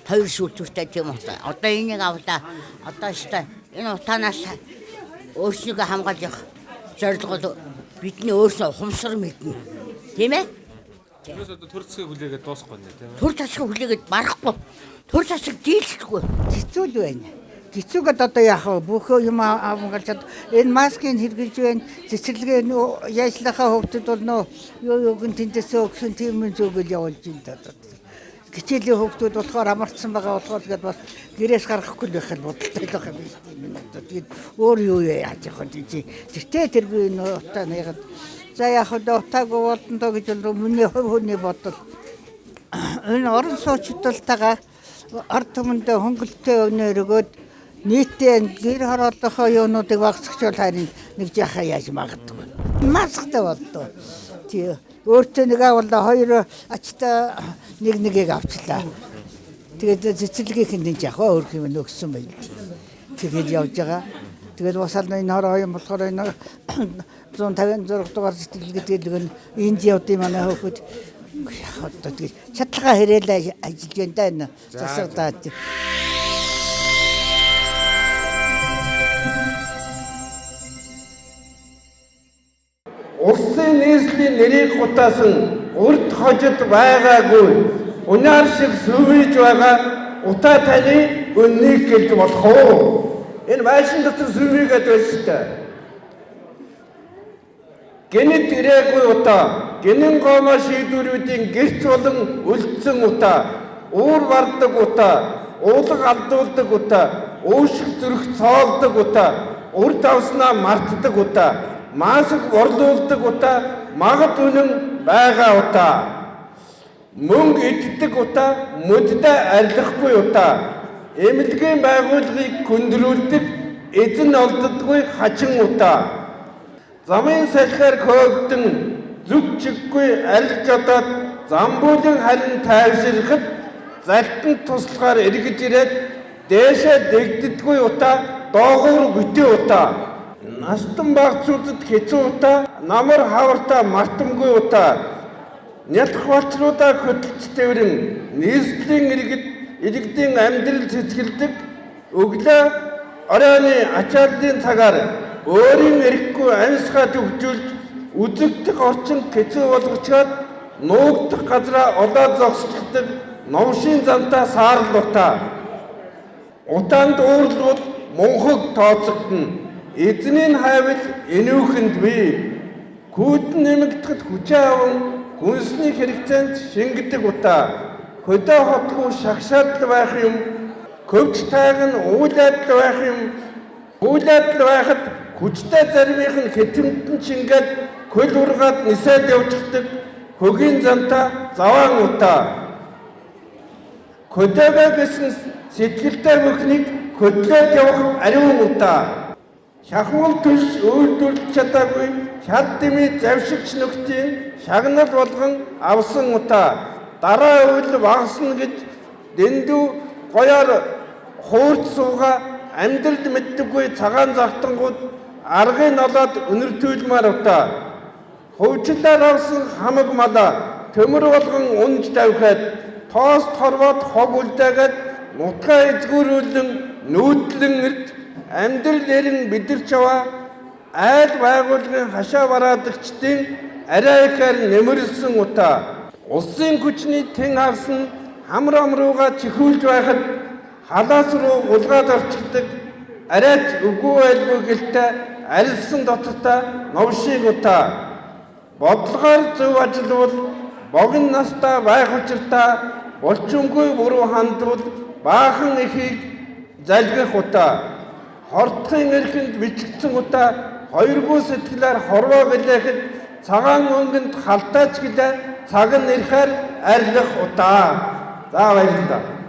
2 шүүлтүүртэй тийм утаа. Одоо энийг авлаа. Одоо өстө энэ утаанаас өөрсдөө хамгаалах зорилгоо бидний өөрсдөө ухамсар мэднэ. Тийм ээ? Тэрээс одоо төр засгийг хүлээгээд дуусахгүй нэ тийм ээ. Төр засгийг хүлээгээд барахгүй. Төр засаг дийлдэхгүй. Хэцүү л байна. Хэцүүгээд одоо яах вэ? Бүх юм авгалжаад энэ маскыг хэрэгжилж байна. Цэцэрлэгээ яажлахаа хөвгдөд бол нөө юу гэн тэндээсээ өгсөн тийм юм зүгэл явуулж байна даа. Хичээлийн хөвгдөд болохоор амарчсан байгаа болохоор тэгээд бас гэрээс гарахгүй байх л бодолтой байх юм байна. Тэгээд өөр юу яаж явах вэ? Тэгтээ тэргүй нөө утаа нэгэд за яг одоо утаагүй болтондоо гэж бол миний хувийн бодол. Энэ орон сууцталтайгаа ард түмэндээ хөнгөлөлтөө өнөө өргөөд нийтээ гэр хорооллохоо юунуудыг багасгачвал харин нэг жахаа яаж магадгүй. Масктай болдоо. Тий өөртөө нэг авлаа 2 ачтаа нэгийг авчлаа. Тэгээд цэцэрлэгийн энэ жахаа өөр юм өгсөн байл. Тэгээд явж байгаа. Тэгээд басаал энэ хороо юм болохоор энэ 156 дугаар цэцэрлэгээ тэгээд энд явдсан манай хөөд одоо тэгээд чадлага хэрэглээ ажиллаж байна да энэ засагдаад. Улсын нийслэлийн нэрийг гутаасан урд хожид байгаагүй унаар шиг сүвэж байгаа утаа таны үннийг гэлж болох уу? Энэ майшин дотор сүвэгээд байна. Гэнэт ирээгүй утаа, гэнэн гомоо шийдвэрүүдийн гэрч болон үлдсэн утаа, уур бардаг утаа, уулаг алдуулдаг утаа, уушиг зүрх цоолдог утаа, урд авснаа мартдаг утаа, маск борлуулдаг утаа, магад үнэн байгаа утаа, мөнгө иддэг утаа, мөддөө арилахгүй утаа, эмнэлгийн байгууллагыг хүндрүүлдэг, эзэн олддоггүй хачин утаа. Замын салхиар хөөгдөн зүг чиггүй арилж одоод замбуулын харин тайвширхад залтан туслахаар эргэж ирээд дээшээ дэгддэггүй утаа, доогуур битээ утаа. Настан багцуудад хэцүү утаа, намар хавартаа мартамгүй утаа. Нядах болчлуудаа хөдөлж тэрэн нийслэлийн иргэдийн амьдрал цэцгэлдэг өглөө оройны ачааллын цагаар өөрийн эрэхгүй амьсгаа төгжүүлж үзэгдэх орчин хэцүү болгочоод нуугдах газраа олоод зогсчихдаг новшийн замтаа саарл утаа. Утаанд уурлууд мунхаг тооцогдно. Эзний хайвал энүүхэнд бий. Күүтэн нэмэгдэхэд хүчээ аван гүнсний хэрэгцээнд шингэдэг утаа. Хөдөө хотгүй шагшаадл байх юм. Көвч тайган уулаадл байх юм. Уулаадл байхад хүчтэй заримынх нь хэтэмтэн шингээд хөл ургаад нисээд явчихдаг хөгийн замтаа заваан утаа. Хөдөөгөө гэсэн сэтгэлтэй бүхнийг хөдлөөд явах ариун утаа. Шахмал түлш үйлдвэрлэж чадаагүй шал дэмий завшигч нөхдийн шагнал болгон авсан утаа. Дараа үйл багасна гэж дэндүү гоёор хуурч сууга амьдрал мэддэггүй цагаан завтангууд аргыг олоод өнөртүүлмээр утаа. Хөвчлээр авсан хамаг малаа төмөр болгон унж тавихад тоос торвоод хог үлдээгээд нутгаа эзгүүрүүлэн нүүдлэн ирд амьдрал эрен бидэрч аваа айл байгууллагын хашаа бараадагчдын арай ихээр нэмэрсэн утаа. Улсын хүчний тэн хагас нь хамрам руугаа чихүүлж байхад халаас руу улгаад орчигдаг арайч үгүй байлгүй гэлтэй арилсан дотортой новшиг утаа. Бодлогоор зөв ажиллавал богино настай байх учиртаа булчингүй буруу хандвал баахан ихийг залгих утаа. Хортхын эрхэнд бичигдсэн утаа хоёргүй сэтгэлээр хорвоо гэлээхэд цагаан өнгөнд халтаач гэлээ цаг нь ирэхээр арилах утаа. За баярлалаа.